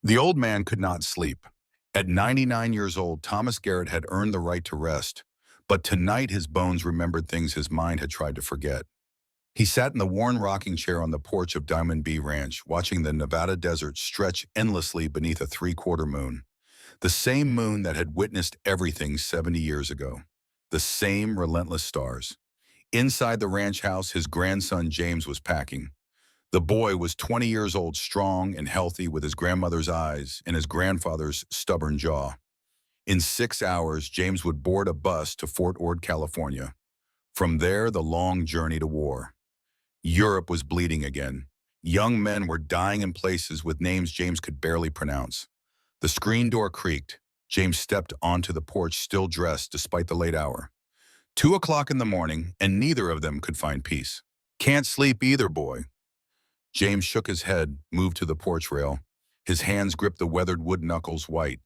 The old man could not sleep. At 99 years old, Thomas Garrett had earned the right to rest, but tonight his bones remembered things his mind had tried to forget. He sat in the worn rocking chair on the porch of Diamond B Ranch, watching the Nevada desert stretch endlessly beneath a three-quarter moon. The same moon that had witnessed everything 70 years ago. The same relentless stars. Inside the ranch house, his grandson James was packing. The boy was 20 years old, strong and healthy, with his grandmother's eyes and his grandfather's stubborn jaw. In 6 hours, James would board a bus to Fort Ord, California. From there, the long journey to war. Europe was bleeding again. Young men were dying in places with names James could barely pronounce. The screen door creaked. James stepped onto the porch, still dressed despite the late hour. 2 o'clock in the morning, and neither of them could find peace. "Can't sleep either, boy." James shook his head, moved to the porch rail. His hands gripped the weathered wood knuckles white.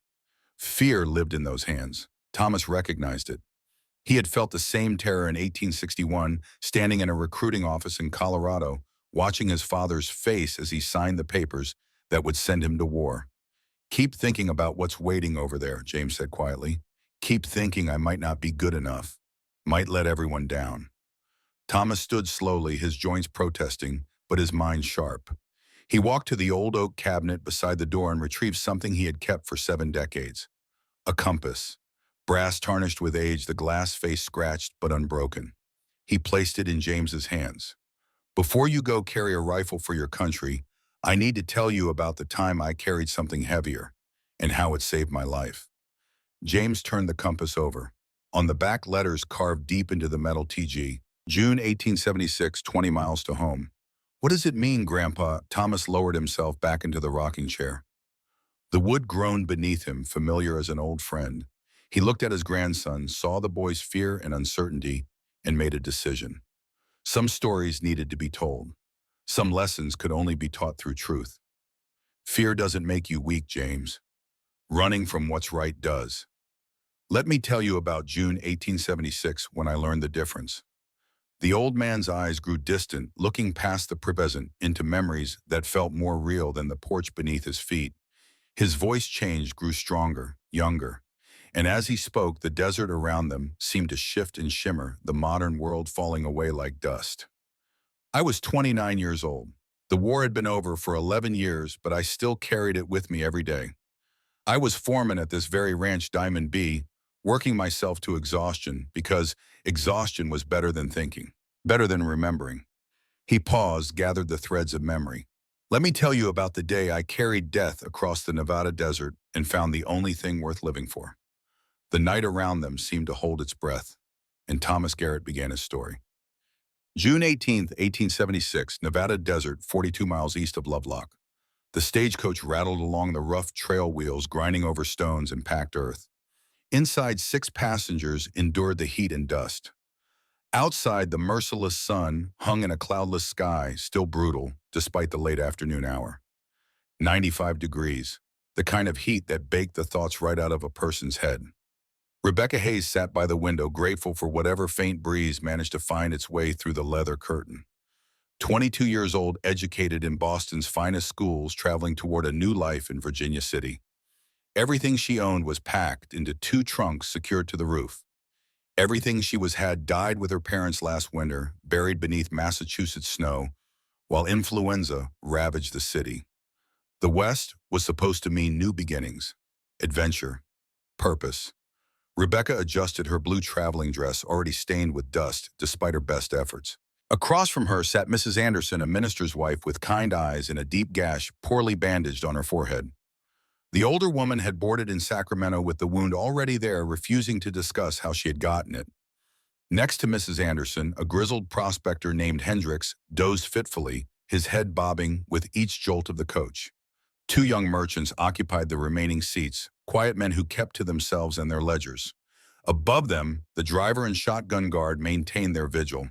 Fear lived in those hands. Thomas recognized it. He had felt the same terror in 1861, standing in a recruiting office in Colorado, watching his father's face as he signed the papers that would send him to war. "Keep thinking about what's waiting over there," James said quietly. "Keep thinking I might not be good enough, might let everyone down." Thomas stood slowly, his joints protesting, but his mind sharp. He walked to the old oak cabinet beside the door and retrieved something he had kept for 7 decades. A compass. Brass tarnished with age, the glass face scratched but unbroken. He placed it in James's hands. "Before you go carry a rifle for your country, I need to tell you about the time I carried something heavier and how it saved my life." James turned the compass over. On the back, letters carved deep into the metal: TG. June 1876, 20 miles to home. "What does it mean, Grandpa?" Thomas lowered himself back into the rocking chair. The wood groaned beneath him, familiar as an old friend. He looked at his grandson, saw the boy's fear and uncertainty, and made a decision. Some stories needed to be told. Some lessons could only be taught through truth. Fear doesn't make you weak, James. Running from what's right does. Let me tell you about June 1876, when I learned the difference. The old man's eyes grew distant, looking past the present into memories that felt more real than the porch beneath his feet. His voice changed, grew stronger, younger. And as he spoke, the desert around them seemed to shift and shimmer, the modern world falling away like dust. "I was 29 years old. The war had been over for 11 years, but I still carried it with me every day. I was foreman at this very ranch, Diamond B, working myself to exhaustion because exhaustion was better than thinking, better than remembering." He paused, gathered the threads of memory. "Let me tell you about the day I carried death across the Nevada desert and found the only thing worth living for." The night around them seemed to hold its breath, and Thomas Garrett began his story. June 18th, 1876, Nevada desert, 42 miles east of Lovelock. The stagecoach rattled along the rough trail wheels, grinding over stones and packed earth. Inside, 6 passengers endured the heat and dust. Outside, the merciless sun hung in a cloudless sky, still brutal despite the late afternoon hour. 95 degrees, the kind of heat that baked the thoughts right out of a person's head. Rebecca Hayes sat by the window, grateful for whatever faint breeze managed to find its way through the leather curtain. 22 years old, educated in Boston's finest schools, traveling toward a new life in Virginia City. Everything she owned was packed into 2 trunks secured to the roof. Everything she had died with her parents last winter, buried beneath Massachusetts snow, while influenza ravaged the city. The West was supposed to mean new beginnings, adventure, purpose. Rebecca adjusted her blue traveling dress, already stained with dust, despite her best efforts. Across from her sat Mrs. Anderson, a minister's wife with kind eyes and a deep gash poorly bandaged on her forehead. The older woman had boarded in Sacramento with the wound already there, refusing to discuss how she had gotten it. Next to Mrs. Anderson, a grizzled prospector named Hendricks dozed fitfully, his head bobbing with each jolt of the coach. 2 young merchants occupied the remaining seats, quiet men who kept to themselves and their ledgers. Above them, the driver and shotgun guard maintained their vigil.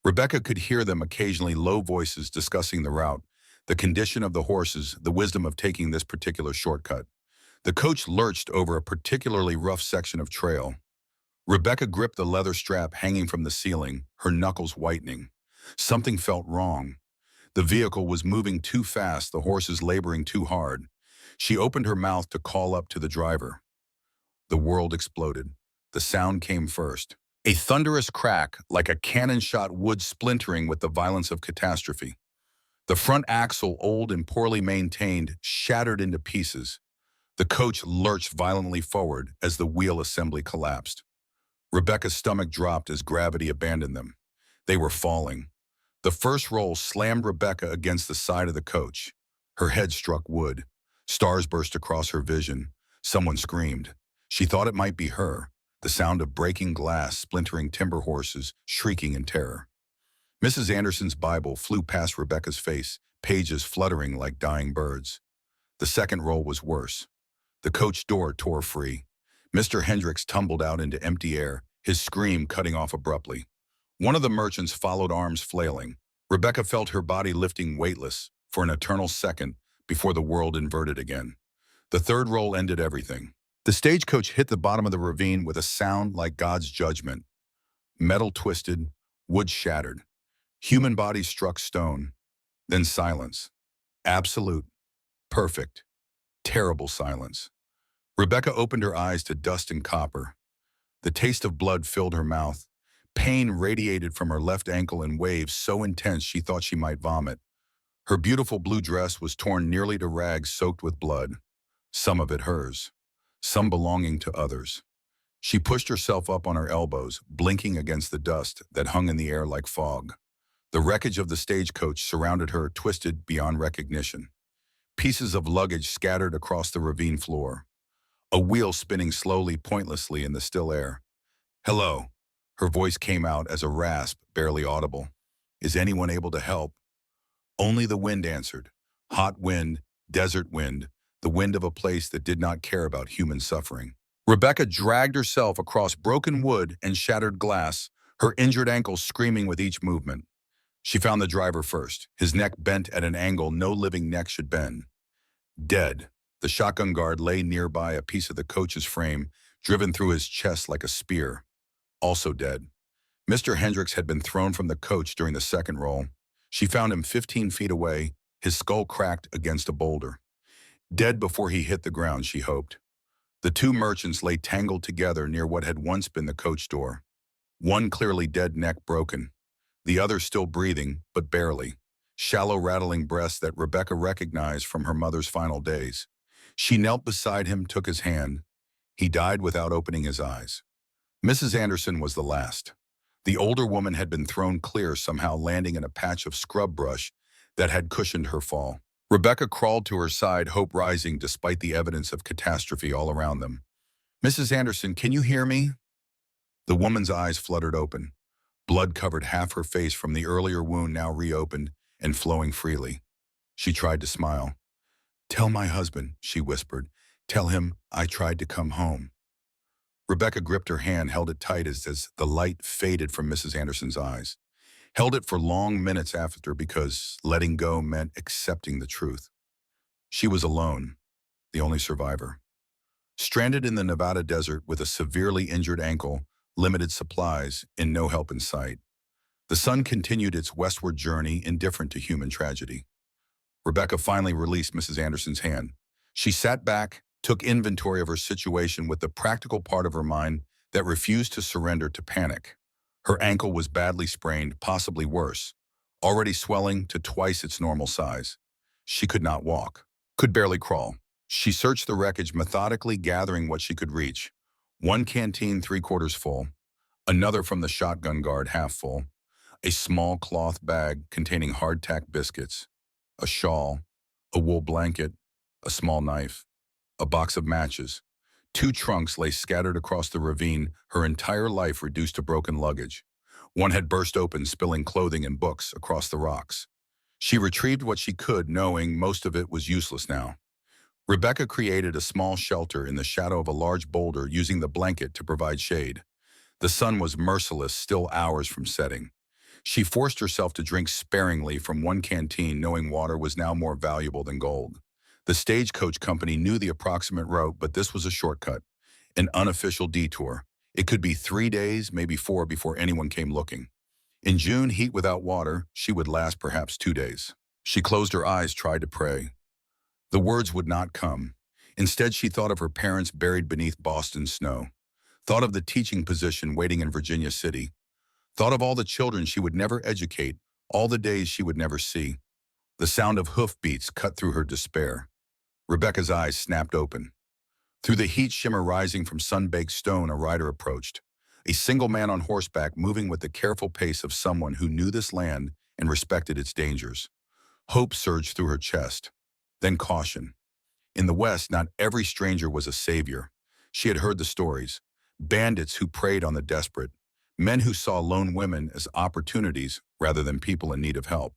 Rebecca could hear them occasionally, low voices discussing the route, the condition of the horses, the wisdom of taking this particular shortcut. The coach lurched over a particularly rough section of trail. Rebecca gripped the leather strap hanging from the ceiling, her knuckles whitening. Something felt wrong. The vehicle was moving too fast, the horses laboring too hard. She opened her mouth to call up to the driver. The world exploded. The sound came first. A thunderous crack, like a cannon-shot wood splintering with the violence of catastrophe. The front axle, old and poorly maintained, shattered into pieces. The coach lurched violently forward as the wheel assembly collapsed. Rebecca's stomach dropped as gravity abandoned them. They were falling. The first roll slammed Rebecca against the side of the coach. Her head struck wood. Stars burst across her vision. Someone screamed. She thought it might be her, the sound of breaking glass, splintering timber horses, shrieking in terror. Mrs. Anderson's Bible flew past Rebecca's face, pages fluttering like dying birds. The second roll was worse. The coach door tore free. Mr. Hendricks tumbled out into empty air, his scream cutting off abruptly. One of the merchants followed, arms flailing. Rebecca felt her body lifting weightless for an eternal second before the world inverted again. The third roll ended everything. The stagecoach hit the bottom of the ravine with a sound like God's judgment. Metal twisted, wood shattered. Human bodies struck stone. Then silence. Absolute, perfect, terrible silence. Rebecca opened her eyes to dust and copper. The taste of blood filled her mouth. Pain radiated from her left ankle in waves so intense she thought she might vomit. Her beautiful blue dress was torn nearly to rags soaked with blood, some of it hers, some belonging to others. She pushed herself up on her elbows, blinking against the dust that hung in the air like fog. The wreckage of the stagecoach surrounded her, twisted beyond recognition. Pieces of luggage scattered across the ravine floor. A wheel spinning slowly, pointlessly in the still air. "Hello." Her voice came out as a rasp, barely audible. "Is anyone able to help?" Only the wind answered. Hot wind, desert wind, the wind of a place that did not care about human suffering. Rebecca dragged herself across broken wood and shattered glass, her injured ankles screaming with each movement. She found the driver first, his neck bent at an angle no living neck should bend. Dead. The shotgun guard lay nearby, a piece of the coach's frame, driven through his chest like a spear. Also dead. Mr. Hendricks had been thrown from the coach during the second roll. She found him 15 feet away, his skull cracked against a boulder. Dead before he hit the ground, she hoped. The two merchants lay tangled together near what had once been the coach door. One clearly dead, neck broken. The other still breathing, but barely. Shallow, rattling breaths that Rebecca recognized from her mother's final days. She knelt beside him, took his hand. He died without opening his eyes. Mrs. Anderson was the last. The older woman had been thrown clear, somehow landing in a patch of scrub brush that had cushioned her fall. Rebecca crawled to her side, hope rising despite the evidence of catastrophe all around them. "Mrs. Anderson, can you hear me?" The woman's eyes fluttered open. Blood covered half her face from the earlier wound, now reopened and flowing freely. She tried to smile. "Tell my husband," she whispered. "Tell him I tried to come home." Rebecca gripped her hand, held it tight as the light faded from Mrs. Anderson's eyes. Held it for long minutes after, because letting go meant accepting the truth. She was alone, the only survivor. Stranded in the Nevada desert with a severely injured ankle, limited supplies, and no help in sight. The sun continued its westward journey, indifferent to human tragedy. Rebecca finally released Mrs. Anderson's hand. She sat back, took inventory of her situation with the practical part of her mind that refused to surrender to panic. Her ankle was badly sprained, possibly worse, already swelling to twice its normal size. She could not walk, could barely crawl. She searched the wreckage, methodically gathering what she could reach. One canteen 3/4 full, another from the shotgun guard half full, a small cloth bag containing hardtack biscuits, a shawl, a wool blanket, a small knife, a box of matches. 2 trunks lay scattered across the ravine, her entire life reduced to broken luggage. One had burst open, spilling clothing and books across the rocks. She retrieved what she could, knowing most of it was useless now. Rebecca created a small shelter in the shadow of a large boulder, using the blanket to provide shade. The sun was merciless, still hours from setting. She forced herself to drink sparingly from one canteen, knowing water was now more valuable than gold. The Stagecoach company knew the approximate route, but this was a shortcut, an unofficial detour. It could be 3 days, maybe 4, before anyone came looking. In June, heat without water, she would last perhaps 2 days. She closed her eyes, tried to pray. The words would not come. Instead, she thought of her parents buried beneath Boston snow, thought of the teaching position waiting in Virginia City, thought of all the children she would never educate, all the days she would never see. The sound of hoofbeats cut through her despair. Rebecca's eyes snapped open. Through the heat shimmer rising from sun-baked stone, a rider approached. A single man on horseback, moving with the careful pace of someone who knew this land and respected its dangers. Hope surged through her chest. Then caution. In the West, not every stranger was a savior. She had heard the stories. Bandits who preyed on the desperate. Men who saw lone women as opportunities rather than people in need of help.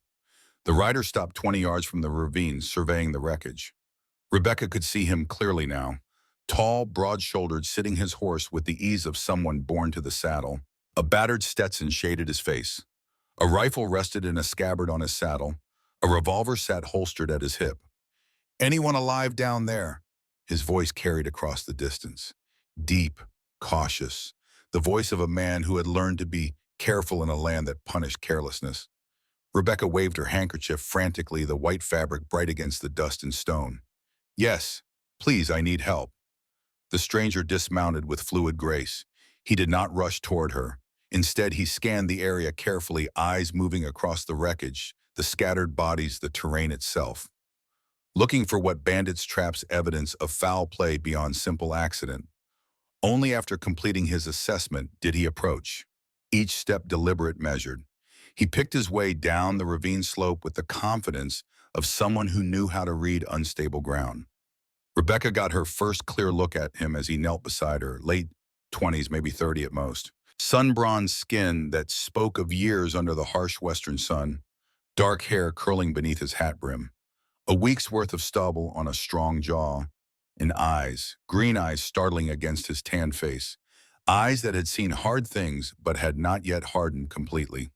The rider stopped 20 yards from the ravine, surveying the wreckage. Rebecca could see him clearly now. Tall, broad-shouldered, sitting his horse with the ease of someone born to the saddle. A battered Stetson shaded his face. A rifle rested in a scabbard on his saddle. A revolver sat holstered at his hip. "Anyone alive down there?" His voice carried across the distance. Deep, cautious. The voice of a man who had learned to be careful in a land that punished carelessness. Rebecca waved her handkerchief frantically, the white fabric bright against the dust and stone. "Yes, please, I need help." The stranger dismounted with fluid grace. He did not rush toward her. Instead, he scanned the area carefully, eyes moving across the wreckage, the scattered bodies, the terrain itself. Looking for what bandits traps evidence of foul play beyond simple accident. Only after completing his assessment did he approach. Each step deliberate, measured. He picked his way down the ravine slope with the confidence of someone who knew how to read unstable ground. Rebecca got her first clear look at him as he knelt beside her, late 20s, maybe 30 at most. Sun-bronzed skin that spoke of years under the harsh western sun, dark hair curling beneath his hat brim, a week's worth of stubble on a strong jaw, and eyes, green eyes startling against his tan face, eyes that had seen hard things but had not yet hardened completely.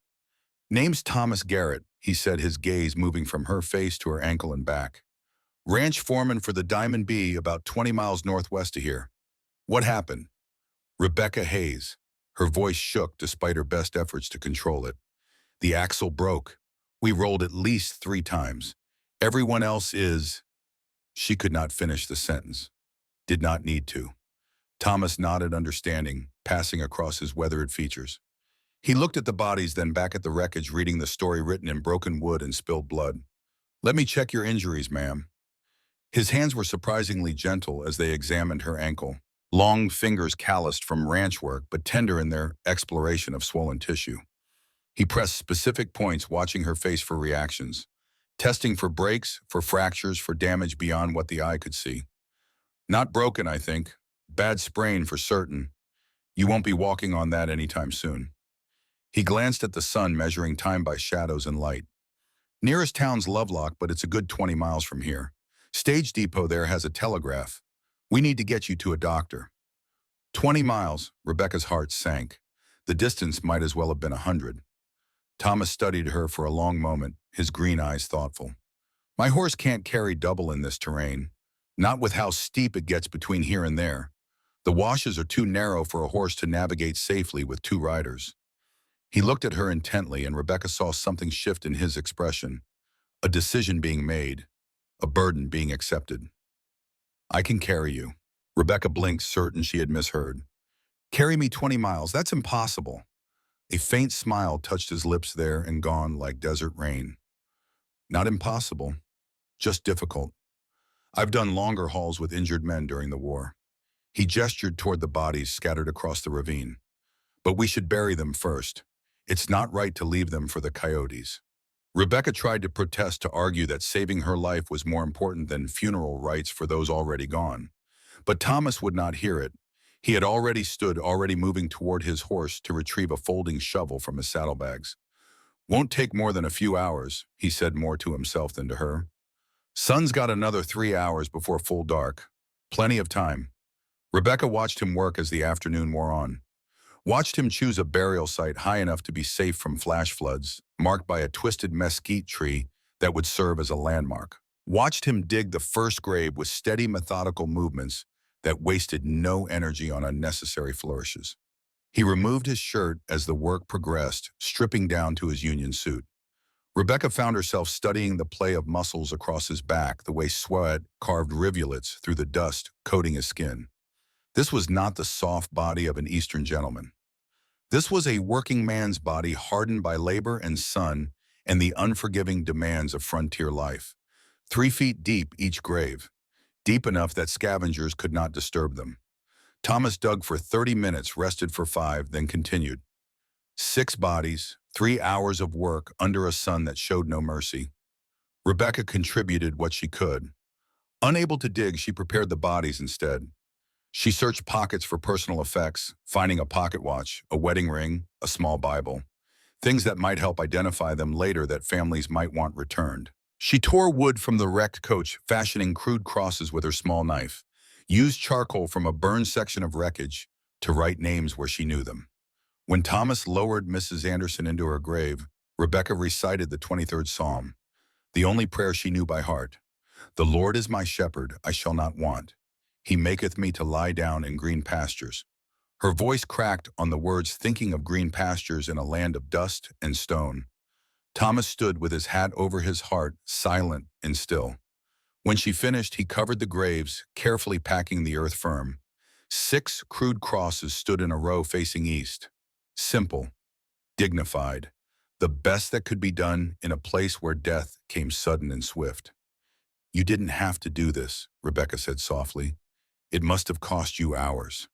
"Name's Thomas Garrett," he said, his gaze moving from her face to her ankle and back. "Ranch foreman for the Diamond B, about 20 miles northwest of here. What happened?" Rebecca Hayes. Her voice shook despite her best efforts to control it. "The axle broke. We rolled at least 3 times. Everyone else is—" She could not finish the sentence. Did not need to. Thomas nodded understanding, passing across his weathered features. He looked at the bodies, then back at the wreckage, reading the story written in broken wood and spilled blood. "Let me check your injuries, ma'am." His hands were surprisingly gentle as they examined her ankle, long fingers calloused from ranch work but tender in their exploration of swollen tissue. He pressed specific points, watching her face for reactions, testing for breaks, for fractures, for damage beyond what the eye could see. "Not broken, I think. Bad sprain for certain. You won't be walking on that anytime soon." He glanced at the sun, measuring time by shadows and light. "Nearest town's Lovelock, but it's a good 20 miles from here. Stage depot there has a telegraph. We need to get you to a doctor." 20 miles, Rebecca's heart sank. The distance might as well have been 100. Thomas studied her for a long moment, his green eyes thoughtful. "My horse can't carry double in this terrain. Not with how steep it gets between here and there. The washes are too narrow for a horse to navigate safely with 2 riders." He looked at her intently, and Rebecca saw something shift in his expression. A decision being made. A burden being accepted. "I can carry you." Rebecca blinked, certain she had misheard. "Carry me 20 miles? That's impossible." A faint smile touched his lips there and gone like desert rain. "Not impossible, just difficult. I've done longer hauls with injured men during the war." He gestured toward the bodies scattered across the ravine. "But we should bury them first. It's not right to leave them for the coyotes." Rebecca tried to protest, to argue that saving her life was more important than funeral rites for those already gone. But Thomas would not hear it. He had already stood, already moving toward his horse to retrieve a folding shovel from his saddlebags. "Won't take more than a few hours," he said, more to himself than to her. "Sun's got another 3 hours before full dark. Plenty of time." Rebecca watched him work as the afternoon wore on. Watched him choose a burial site high enough to be safe from flash floods, marked by a twisted mesquite tree that would serve as a landmark. Watched him dig the first grave with steady, methodical movements that wasted no energy on unnecessary flourishes. He removed his shirt as the work progressed, stripping down to his union suit. Rebecca found herself studying the play of muscles across his back, the way sweat carved rivulets through the dust coating his skin. This was not the soft body of an Eastern gentleman. This was a working man's body hardened by labor and sun and the unforgiving demands of frontier life. 3 feet deep each grave, deep enough that scavengers could not disturb them. Thomas dug for 30 minutes, rested for 5, then continued. 6 bodies, 3 hours of work under a sun that showed no mercy. Rebecca contributed what she could. Unable to dig, she prepared the bodies instead. She searched pockets for personal effects, finding a pocket watch, a wedding ring, a small Bible, things that might help identify them later that families might want returned. She tore wood from the wrecked coach, fashioning crude crosses with her small knife, used charcoal from a burned section of wreckage to write names where she knew them. When Thomas lowered Mrs. Anderson into her grave, Rebecca recited the 23rd Psalm, the only prayer she knew by heart. The Lord is my shepherd, I shall not want. He maketh me to lie down in green pastures. Her voice cracked on the words, thinking of green pastures in a land of dust and stone. Thomas stood with his hat over his heart, silent and still. When she finished, he covered the graves, carefully packing the earth firm. 6 crude crosses stood in a row facing east. Simple, dignified, the best that could be done in a place where death came sudden and swift. You didn't have to do this, Rebecca said softly. It must have cost you hours.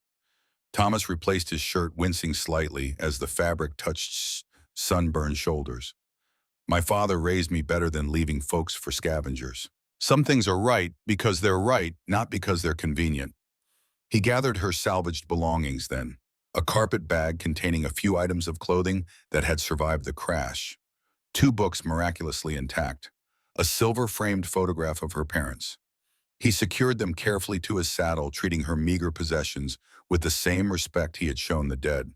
Thomas replaced his shirt, wincing slightly as the fabric touched sunburned shoulders. My father raised me better than leaving folks for scavengers. Some things are right because they're right, not because they're convenient. He gathered her salvaged belongings then, a carpet bag containing a few items of clothing that had survived the crash, 2 books miraculously intact, a silver-framed photograph of her parents. He secured them carefully to his saddle, treating her meager possessions with the same respect he had shown the dead.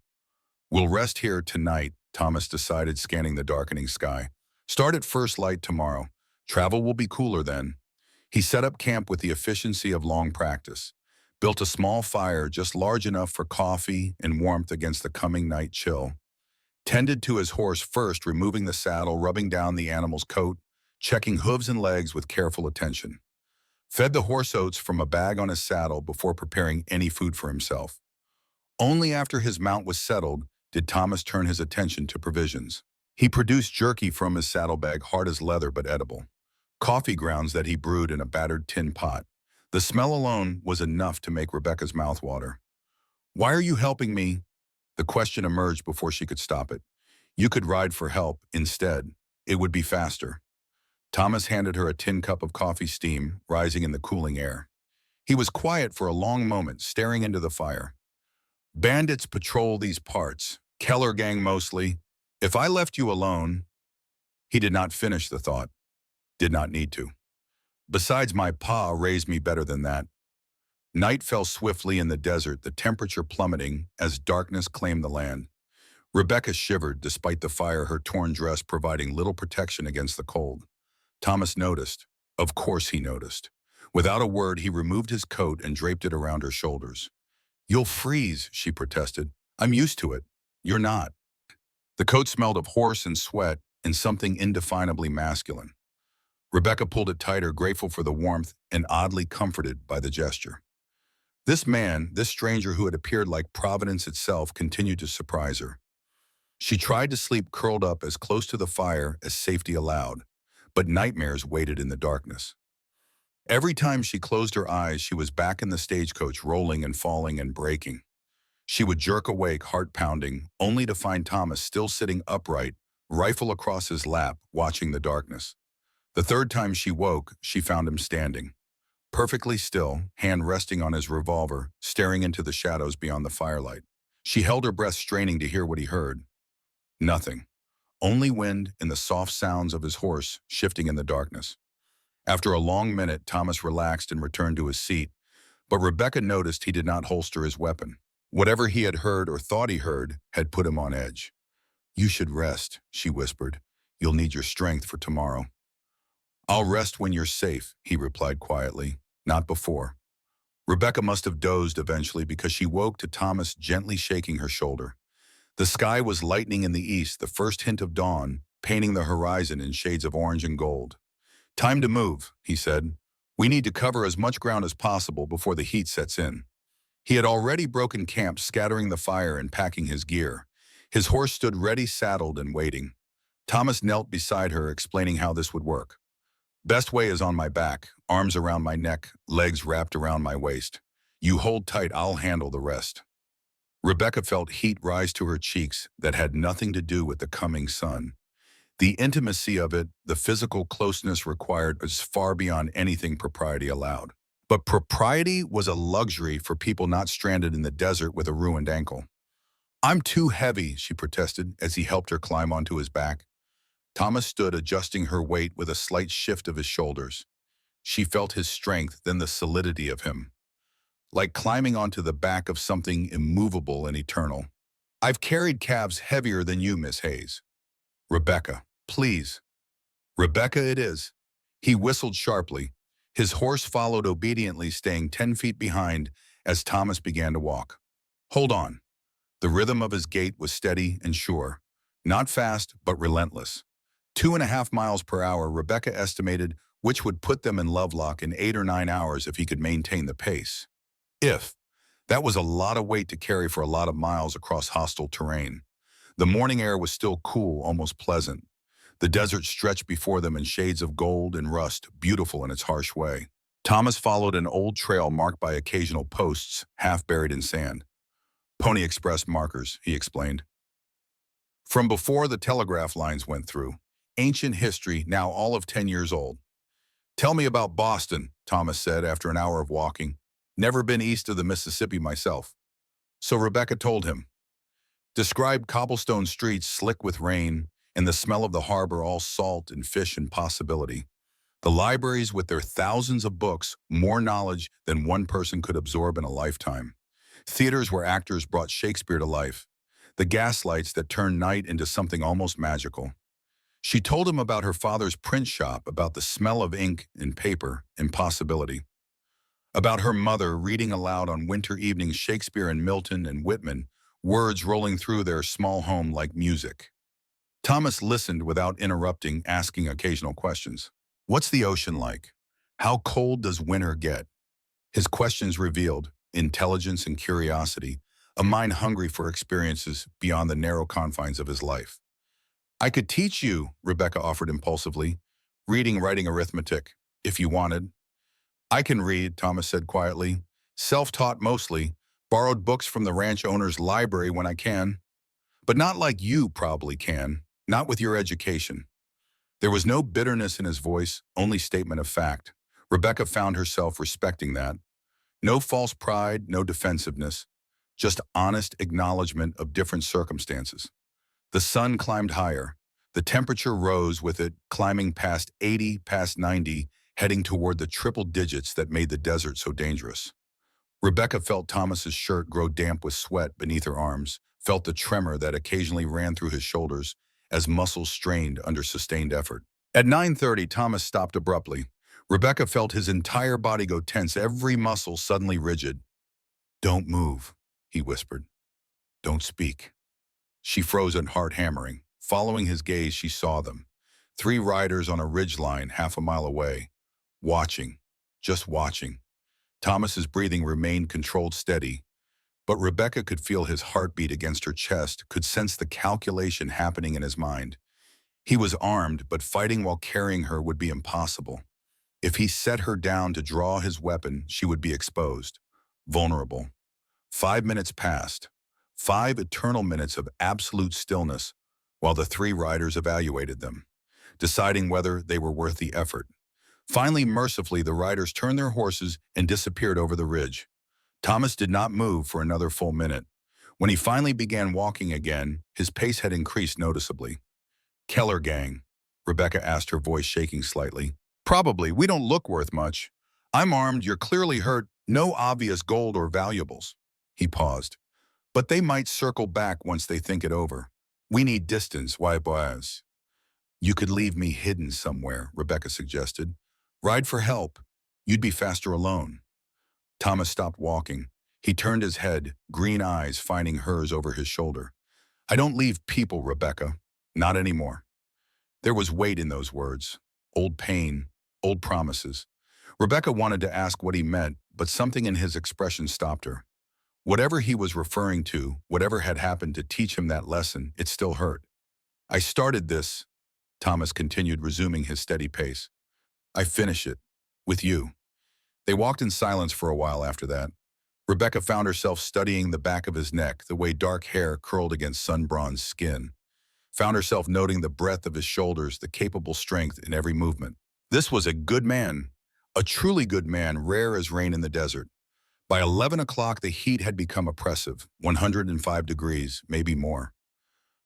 We'll rest here tonight, Thomas decided, scanning the darkening sky. Start at first light tomorrow. Travel will be cooler then. He set up camp with the efficiency of long practice, built a small fire just large enough for coffee and warmth against the coming night chill, tended to his horse first, removing the saddle, rubbing down the animal's coat, checking hooves and legs with careful attention. Fed the horse oats from a bag on his saddle before preparing any food for himself. Only after his mount was settled did Thomas turn his attention to provisions. He produced jerky from his saddlebag, hard as leather but edible, coffee grounds that he brewed in a battered tin pot. The smell alone was enough to make Rebecca's mouth water. Why are you helping me? The question emerged before she could stop it. You could ride for help instead. It would be faster. Thomas handed her a tin cup of coffee, steam rising in the cooling air. He was quiet for a long moment, staring into the fire. Bandits patrol these parts. Keller gang mostly. If I left you alone... He did not finish the thought. Did not need to. Besides, my pa raised me better than that. Night fell swiftly in the desert, the temperature plummeting as darkness claimed the land. Rebecca shivered despite the fire, her torn dress providing little protection against the cold. Thomas noticed. Of course he noticed. Without a word, he removed his coat and draped it around her shoulders. You'll freeze, she protested. I'm used to it. You're not. The coat smelled of horse and sweat and something indefinably masculine. Rebecca pulled it tighter, grateful for the warmth and oddly comforted by the gesture. This man, this stranger who had appeared like Providence itself, continued to surprise her. She tried to sleep curled up as close to the fire as safety allowed, but nightmares waited in the darkness. Every time she closed her eyes, she was back in the stagecoach, rolling and falling and breaking. She would jerk awake, heart pounding, only to find Thomas still sitting upright, rifle across his lap, watching the darkness. The 3rd time she woke, she found him standing, perfectly still, hand resting on his revolver, staring into the shadows beyond the firelight. She held her breath, straining to hear what he heard. Nothing. Only wind and the soft sounds of his horse shifting in the darkness. After a long minute, Thomas relaxed and returned to his seat, but Rebecca noticed he did not holster his weapon. Whatever he had heard or thought he heard had put him on edge. You should rest, she whispered. You'll need your strength for tomorrow. I'll rest when you're safe, he replied quietly, not before. Rebecca must have dozed eventually because she woke to Thomas gently shaking her shoulder. The sky was lightening in the east, the first hint of dawn, painting the horizon in shades of orange and gold. "Time to move," he said. "We need to cover as much ground as possible before the heat sets in." He had already broken camp, scattering the fire and packing his gear. His horse stood ready, saddled and waiting. Thomas knelt beside her, explaining how this would work. "Best way is on my back, arms around my neck, legs wrapped around my waist. You hold tight, I'll handle the rest." Rebecca felt heat rise to her cheeks that had nothing to do with the coming sun. The intimacy of it, the physical closeness required, was far beyond anything propriety allowed. But propriety was a luxury for people not stranded in the desert with a ruined ankle. "I'm too heavy," she protested as he helped her climb onto his back. Thomas stood, adjusting her weight with a slight shift of his shoulders. She felt his strength, then the solidity of him, like climbing onto the back of something immovable and eternal. "I've carried calves heavier than you, Miss Hayes." "Rebecca, please." "Rebecca it is." He whistled sharply. His horse followed obediently, staying 10 feet behind as Thomas began to walk. "Hold on." The rhythm of his gait was steady and sure. Not fast, but relentless. 2.5 miles per hour, Rebecca estimated, which would put them in lovelock in 8 or 9 hours if he could maintain the pace. If. That was a lot of weight to carry for a lot of miles across hostile terrain. The morning air was still cool, almost pleasant. The desert stretched before them in shades of gold and rust, beautiful in its harsh way. Thomas followed an old trail marked by occasional posts, half buried in sand. "Pony Express markers," he explained. "From before the telegraph lines went through. Ancient history, now all of 10 years old." "Tell me about Boston," Thomas said after an hour of walking. "Never been east of the Mississippi myself." So Rebecca told him. Described cobblestone streets slick with rain, and the smell of the harbor all salt and fish and possibility. The libraries with their thousands of books, more knowledge than one person could absorb in a lifetime. Theaters where actors brought Shakespeare to life. The gaslights that turned night into something almost magical. She told him about her father's print shop, about the smell of ink and paper and possibility. About her mother reading aloud on winter evenings Shakespeare and Milton and Whitman, words rolling through their small home like music. Thomas listened without interrupting, asking occasional questions. "What's the ocean like? How cold does winter get?" His questions revealed intelligence and curiosity, a mind hungry for experiences beyond the narrow confines of his life. "I could teach you," Rebecca offered impulsively. "Reading, writing, arithmetic, if you wanted." "I can read," Thomas said quietly. "Self-taught mostly. Borrowed books from the ranch owner's library when I can. But not like you probably can. Not with your education." There was no bitterness in his voice, only statement of fact. Rebecca found herself respecting that. No false pride, no defensiveness. Just honest acknowledgement of different circumstances. The sun climbed higher. The temperature rose with it, climbing past 80, past 90, heading toward the triple digits that made the desert so dangerous. Rebecca felt Thomas's shirt grow damp with sweat beneath her arms, felt the tremor that occasionally ran through his shoulders as muscles strained under sustained effort. At 9:30, Thomas stopped abruptly. Rebecca felt his entire body go tense, every muscle suddenly rigid. "Don't move," he whispered. "Don't speak." She froze at heart hammering. Following his gaze, she saw them. 3 riders on a ridgeline half a mile away. Watching. Just watching. Thomas's breathing remained controlled steady, but Rebecca could feel his heartbeat against her chest, could sense the calculation happening in his mind. He was armed, but fighting while carrying her would be impossible. If he set her down to draw his weapon, she would be exposed. Vulnerable. 5 minutes passed. 5 eternal minutes of absolute stillness while the 3 riders evaluated them, deciding whether they were worth the effort. Finally, mercifully, the riders turned their horses and disappeared over the ridge. Thomas did not move for another full minute. When he finally began walking again, his pace had increased noticeably. "Keller gang?" Rebecca asked, her voice shaking slightly. "Probably. We don't look worth much. I'm armed. You're clearly hurt. No obvious gold or valuables." He paused. "But they might circle back once they think it over. We need distance, why boys?" "You could leave me hidden somewhere," Rebecca suggested. "Ride for help. You'd be faster alone." Thomas stopped walking. He turned his head, green eyes finding hers over his shoulder. "I don't leave people, Rebecca. Not anymore." There was weight in those words. Old pain, old promises. Rebecca wanted to ask what he meant, but something in his expression stopped her. Whatever he was referring to, whatever had happened to teach him that lesson, it still hurt. I started this, Thomas continued, resuming his steady pace. I finish it. With you. They walked in silence for a while after that. Rebecca found herself studying the back of his neck, the way dark hair curled against sun-bronzed skin. Found herself noting the breadth of his shoulders, the capable strength in every movement. This was a good man. A truly good man, rare as rain in the desert. By 11 o'clock, the heat had become oppressive, 105 degrees, maybe more.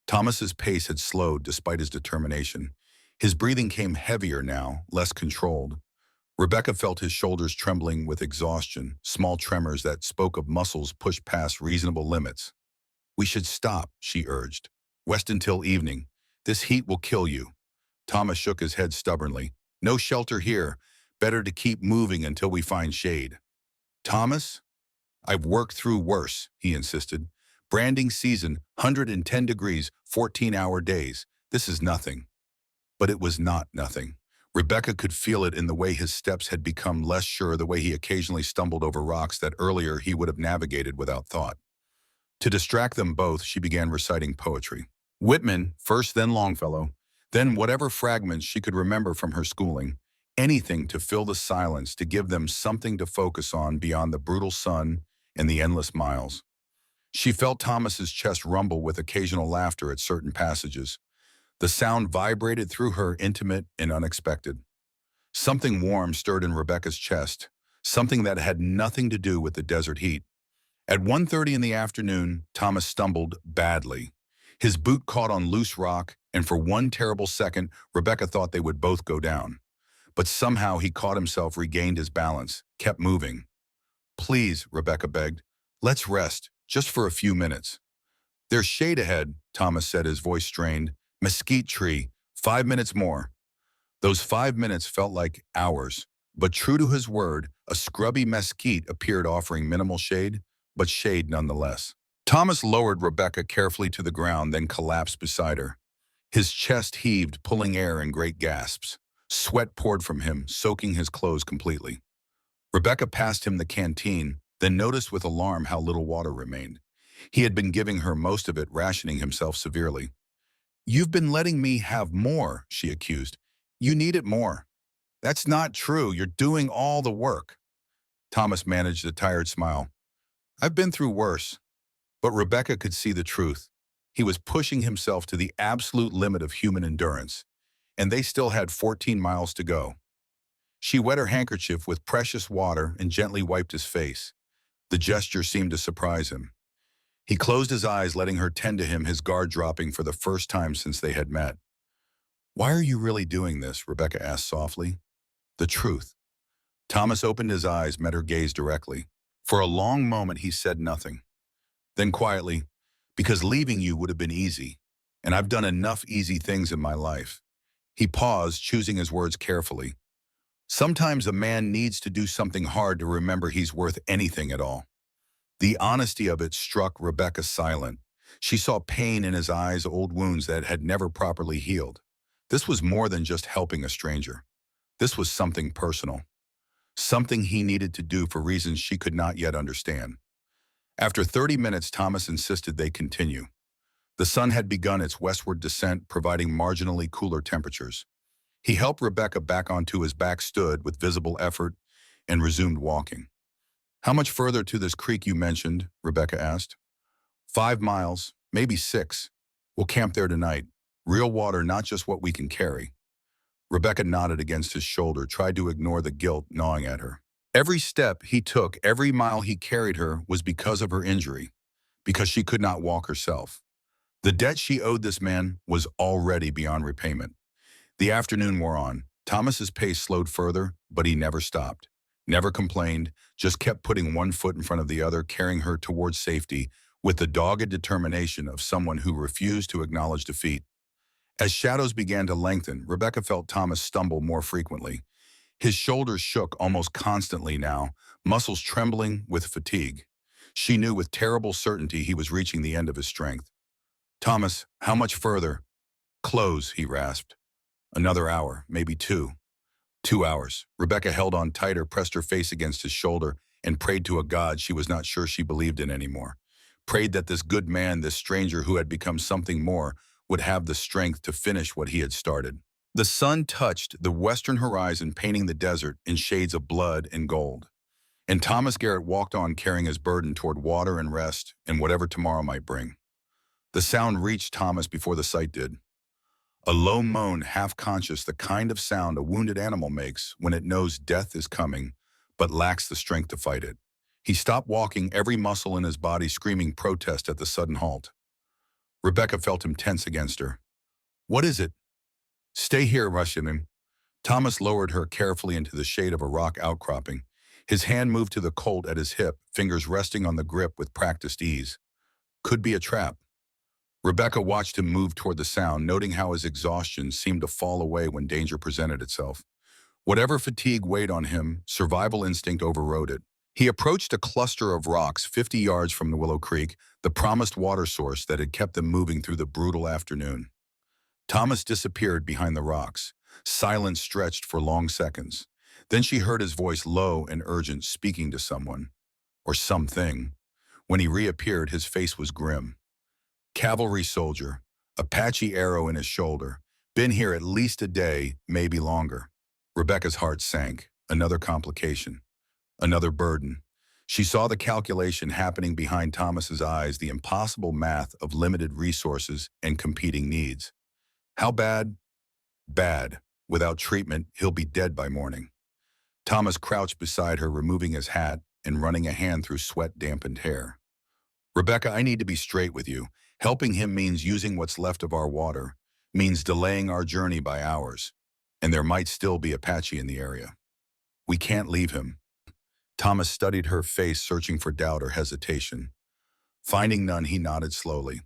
Thomas's pace had slowed despite his determination. His breathing came heavier now, less controlled. Rebecca felt his shoulders trembling with exhaustion, small tremors that spoke of muscles pushed past reasonable limits. We should stop, she urged. West until evening. This heat will kill you. Thomas shook his head stubbornly. No shelter here. Better to keep moving until we find shade. Thomas? I've worked through worse, he insisted. Branding season, 110 degrees, 14-hour days. This is nothing. But it was not nothing. Rebecca could feel it in the way his steps had become less sure, the way he occasionally stumbled over rocks that earlier he would have navigated without thought. To distract them both, she began reciting poetry. Whitman, first, then Longfellow, then whatever fragments she could remember from her schooling, anything to fill the silence, to give them something to focus on beyond the brutal sun and the endless miles. She felt Thomas's chest rumble with occasional laughter at certain passages. The sound vibrated through her, intimate and unexpected. Something warm stirred in Rebecca's chest, something that had nothing to do with the desert heat. At 1:30 in the afternoon, Thomas stumbled badly. His boot caught on loose rock, and for one terrible second, Rebecca thought they would both go down. But somehow he caught himself, regained his balance, kept moving. Please, Rebecca begged, let's rest, just for a few minutes. There's shade ahead, Thomas said, his voice strained. Mesquite tree, 5 minutes more. Those 5 minutes felt like hours, but true to his word, a scrubby mesquite appeared, offering minimal shade, but shade nonetheless. Thomas lowered Rebecca carefully to the ground, then collapsed beside her. His chest heaved, pulling air in great gasps. Sweat poured from him, soaking his clothes completely. Rebecca passed him the canteen, then noticed with alarm how little water remained. He had been giving her most of it, rationing himself severely. You've been letting me have more, she accused. You need it more. That's not true. You're doing all the work. Thomas managed a tired smile. I've been through worse. But Rebecca could see the truth. He was pushing himself to the absolute limit of human endurance, and they still had 14 miles to go. She wet her handkerchief with precious water and gently wiped his face. The gesture seemed to surprise him. He closed his eyes, letting her tend to him, his guard dropping for the first time since they had met. Why are you really doing this? Rebecca asked softly. The truth. Thomas opened his eyes, met her gaze directly. For a long moment he said nothing. Then quietly, because leaving you would have been easy, and I've done enough easy things in my life. He paused, choosing his words carefully. Sometimes a man needs to do something hard to remember he's worth anything at all. The honesty of it struck Rebecca silent. She saw pain in his eyes, old wounds that had never properly healed. This was more than just helping a stranger. This was something personal. Something he needed to do for reasons she could not yet understand. After 30 minutes, Thomas insisted they continue. The sun had begun its westward descent, providing marginally cooler temperatures. He helped Rebecca back onto his back, stood with visible effort, and resumed walking. How much further to this creek you mentioned? Rebecca asked. 5 miles, maybe 6. We'll camp there tonight. Real water, not just what we can carry. Rebecca nodded against his shoulder, tried to ignore the guilt gnawing at her. Every step he took, every mile he carried her was because of her injury, because she could not walk herself. The debt she owed this man was already beyond repayment. The afternoon wore on. Thomas's pace slowed further, but he never stopped. Never complained, just kept putting one foot in front of the other, carrying her towards safety with the dogged determination of someone who refused to acknowledge defeat. As shadows began to lengthen, Rebecca felt Thomas stumble more frequently. His shoulders shook almost constantly now, muscles trembling with fatigue. She knew with terrible certainty he was reaching the end of his strength. Thomas, how much further? Close, he rasped. Another hour, maybe two. 2 hours. Rebecca held on tighter, pressed her face against his shoulder, and prayed to a God she was not sure she believed in anymore. Prayed that this good man, this stranger who had become something more, would have the strength to finish what he had started. The sun touched the western horizon, painting the desert in shades of blood and gold. And Thomas Garrett walked on, carrying his burden toward water and rest and whatever tomorrow might bring. The sound reached Thomas before the sight did. A low moan, half-conscious, the kind of sound a wounded animal makes when it knows death is coming, but lacks the strength to fight it. He stopped walking, every muscle in his body screaming protest at the sudden halt. Rebecca felt him tense against her. "What is it?" "Stay here," rushed him. Thomas lowered her carefully into the shade of a rock outcropping. His hand moved to the Colt at his hip, fingers resting on the grip with practiced ease. Could be a trap. Rebecca watched him move toward the sound, noting how his exhaustion seemed to fall away when danger presented itself. Whatever fatigue weighed on him, survival instinct overrode it. He approached a cluster of rocks 50 yards from the Willow Creek, the promised water source that had kept them moving through the brutal afternoon. Thomas disappeared behind the rocks. Silence stretched for long seconds. Then she heard his voice, low and urgent, speaking to someone. Or something. When he reappeared, his face was grim. "Cavalry soldier, Apache arrow in his shoulder. Been here at least a day, maybe longer." Rebecca's heart sank. Another complication. Another burden. She saw the calculation happening behind Thomas's eyes, the impossible math of limited resources and competing needs. How bad? Bad. Without treatment, he'll be dead by morning. Thomas crouched beside her, removing his hat and running a hand through sweat-dampened hair. "Rebecca, I need to be straight with you. Helping him means using what's left of our water, means delaying our journey by hours. And there might still be Apache in the area. We can't leave him." Thomas studied her face, searching for doubt or hesitation. Finding none, he nodded slowly.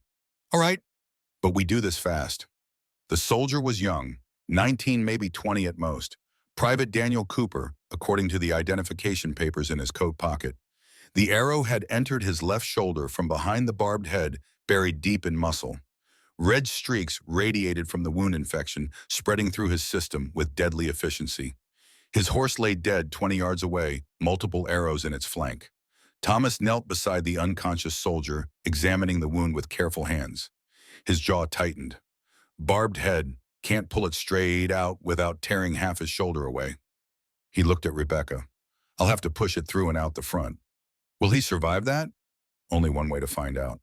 "All right, but we do this fast." The soldier was young, 19, maybe 20 at most. Private Daniel Cooper, according to the identification papers in his coat pocket. The arrow had entered his left shoulder from behind the barbed head, buried deep in muscle. Red streaks radiated from the wound infection, spreading through his system with deadly efficiency. His horse lay dead 20 yards away, multiple arrows in its flank. Thomas knelt beside the unconscious soldier, examining the wound with careful hands. His jaw tightened. Barbed head, can't pull it straight out without tearing half his shoulder away. He looked at Rebecca. "I'll have to push it through and out the front." Will he survive that? Only one way to find out.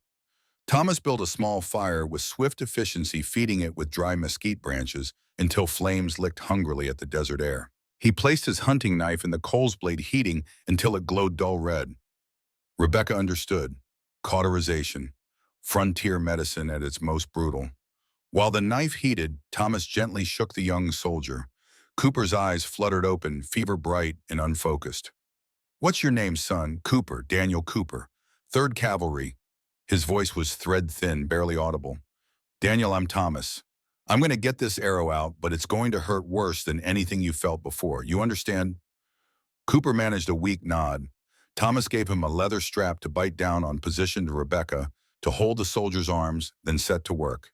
Thomas built a small fire with swift efficiency, feeding it with dry mesquite branches until flames licked hungrily at the desert air. He placed his hunting knife in the coals blade, heating until it glowed dull red. Rebecca understood. Cauterization. Frontier medicine at its most brutal. While the knife heated, Thomas gently shook the young soldier. Cooper's eyes fluttered open, fever bright and unfocused. "What's your name, son?" "Cooper, Daniel Cooper. 3rd Cavalry." His voice was thread-thin, barely audible. "Daniel, I'm Thomas. I'm going to get this arrow out, but it's going to hurt worse than anything you felt before. You understand?" Cooper managed a weak nod. Thomas gave him a leather strap to bite down on, positioned Rebecca to hold the soldier's arms, then set to work.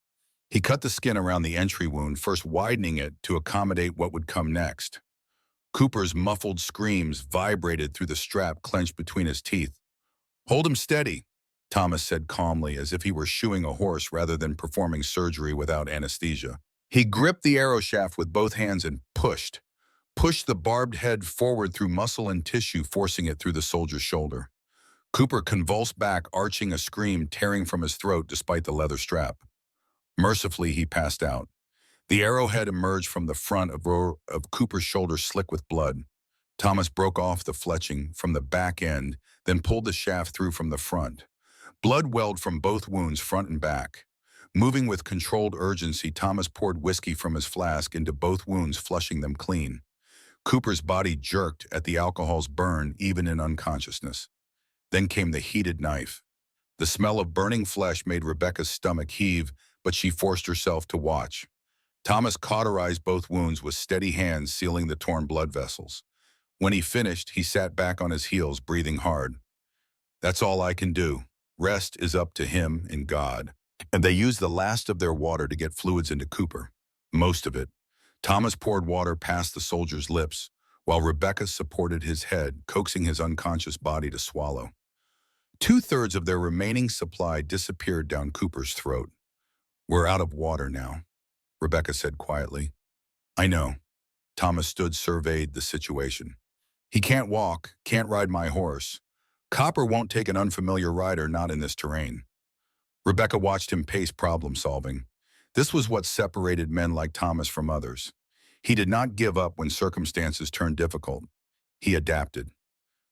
He cut the skin around the entry wound, first widening it to accommodate what would come next. Cooper's muffled screams vibrated through the strap clenched between his teeth. "Hold him steady," Thomas said calmly, as if he were shoeing a horse rather than performing surgery without anesthesia. He gripped the arrow shaft with both hands and pushed the barbed head forward through muscle and tissue, forcing it through the soldier's shoulder. Cooper convulsed back, arching a scream tearing from his throat despite the leather strap. Mercifully, he passed out. The arrowhead emerged from the front of Cooper's shoulder, slick with blood. Thomas broke off the fletching from the back end, then pulled the shaft through from the front. Blood welled from both wounds, front and back. Moving with controlled urgency, Thomas poured whiskey from his flask into both wounds, flushing them clean. Cooper's body jerked at the alcohol's burn, even in unconsciousness. Then came the heated knife. The smell of burning flesh made Rebecca's stomach heave, but she forced herself to watch. Thomas cauterized both wounds with steady hands, sealing the torn blood vessels. When he finished, he sat back on his heels, breathing hard. "That's all I can do. Rest is up to him and God." And they used the last of their water to get fluids into Cooper. Most of it. Thomas poured water past the soldier's lips, while Rebecca supported his head, coaxing his unconscious body to swallow. Two-thirds of their remaining supply disappeared down Cooper's throat. "We're out of water now," Rebecca said quietly. "I know." Thomas surveyed the situation. "He can't walk, can't ride my horse. Copper won't take an unfamiliar rider, not in this terrain." Rebecca watched him pace problem-solving. This was what separated men like Thomas from others. He did not give up when circumstances turned difficult. He adapted.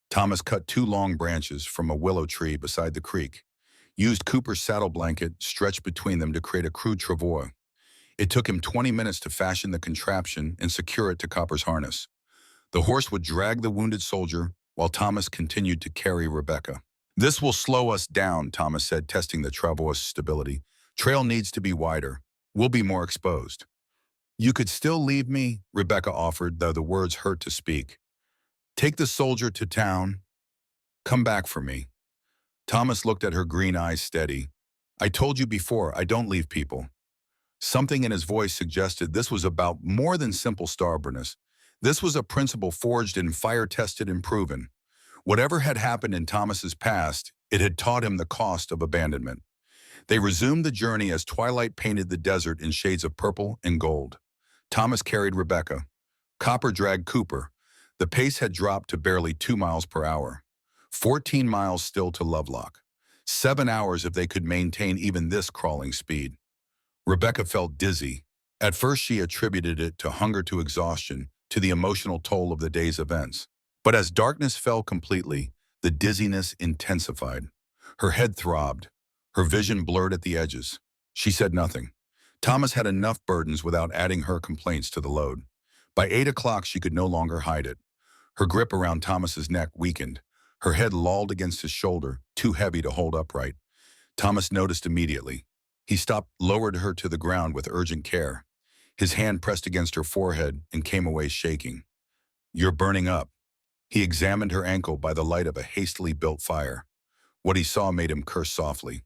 Thomas cut two long branches from a willow tree beside the creek, used Cooper's saddle blanket stretched between them to create a crude travois. It took him 20 minutes to fashion the contraption and secure it to Copper's harness. The horse would drag the wounded soldier while Thomas continued to carry Rebecca. "This will slow us down," Thomas said, testing the travois' stability. "Trail needs to be wider. We'll be more exposed." "You could still leave me," Rebecca offered, though the words hurt to speak. "Take the soldier to town. Come back for me." Thomas looked at her green eyes steady. "I told you before, I don't leave people." Something in his voice suggested this was about more than simple stubbornness. This was a principle forged and fire-tested and proven. Whatever had happened in Thomas's past, it had taught him the cost of abandonment. They resumed the journey as twilight painted the desert in shades of purple and gold. Thomas carried Rebecca. Copper dragged Cooper. The pace had dropped to barely 2 miles per hour. 14 miles still to Lovelock. 7 hours if they could maintain even this crawling speed. Rebecca felt dizzy. At first she attributed it to hunger, to exhaustion, to the emotional toll of the day's events. But as darkness fell completely, the dizziness intensified. Her head throbbed. Her vision blurred at the edges. She said nothing. Thomas had enough burdens without adding her complaints to the load. By 8 o'clock she could no longer hide it. Her grip around Thomas's neck weakened. Her head lolled against his shoulder, too heavy to hold upright. Thomas noticed immediately. He stopped, lowered her to the ground with urgent care. His hand pressed against her forehead and came away shaking. "You're burning up." He examined her ankle by the light of a hastily built fire. What he saw made him curse softly.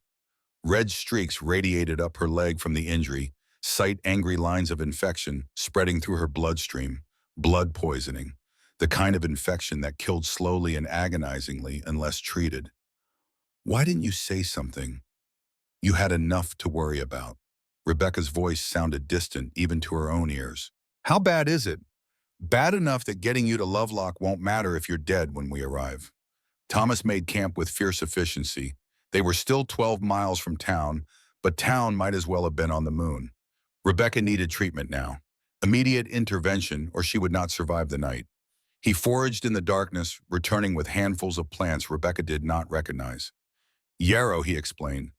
Red streaks radiated up her leg from the injury, sight angry lines of infection spreading through her bloodstream. Blood poisoning. The kind of infection that killed slowly and agonizingly unless treated. "Why didn't you say something? You had enough to worry about." Rebecca's voice sounded distant even to her own ears. "How bad is it?" "Bad enough that getting you to Lovelock won't matter if you're dead when we arrive." Thomas made camp with fierce efficiency. They were still 12 miles from town, but town might as well have been on the moon. Rebecca needed treatment now. Immediate intervention, or she would not survive the night. He foraged in the darkness, returning with handfuls of plants Rebecca did not recognize. "Yarrow," he explained.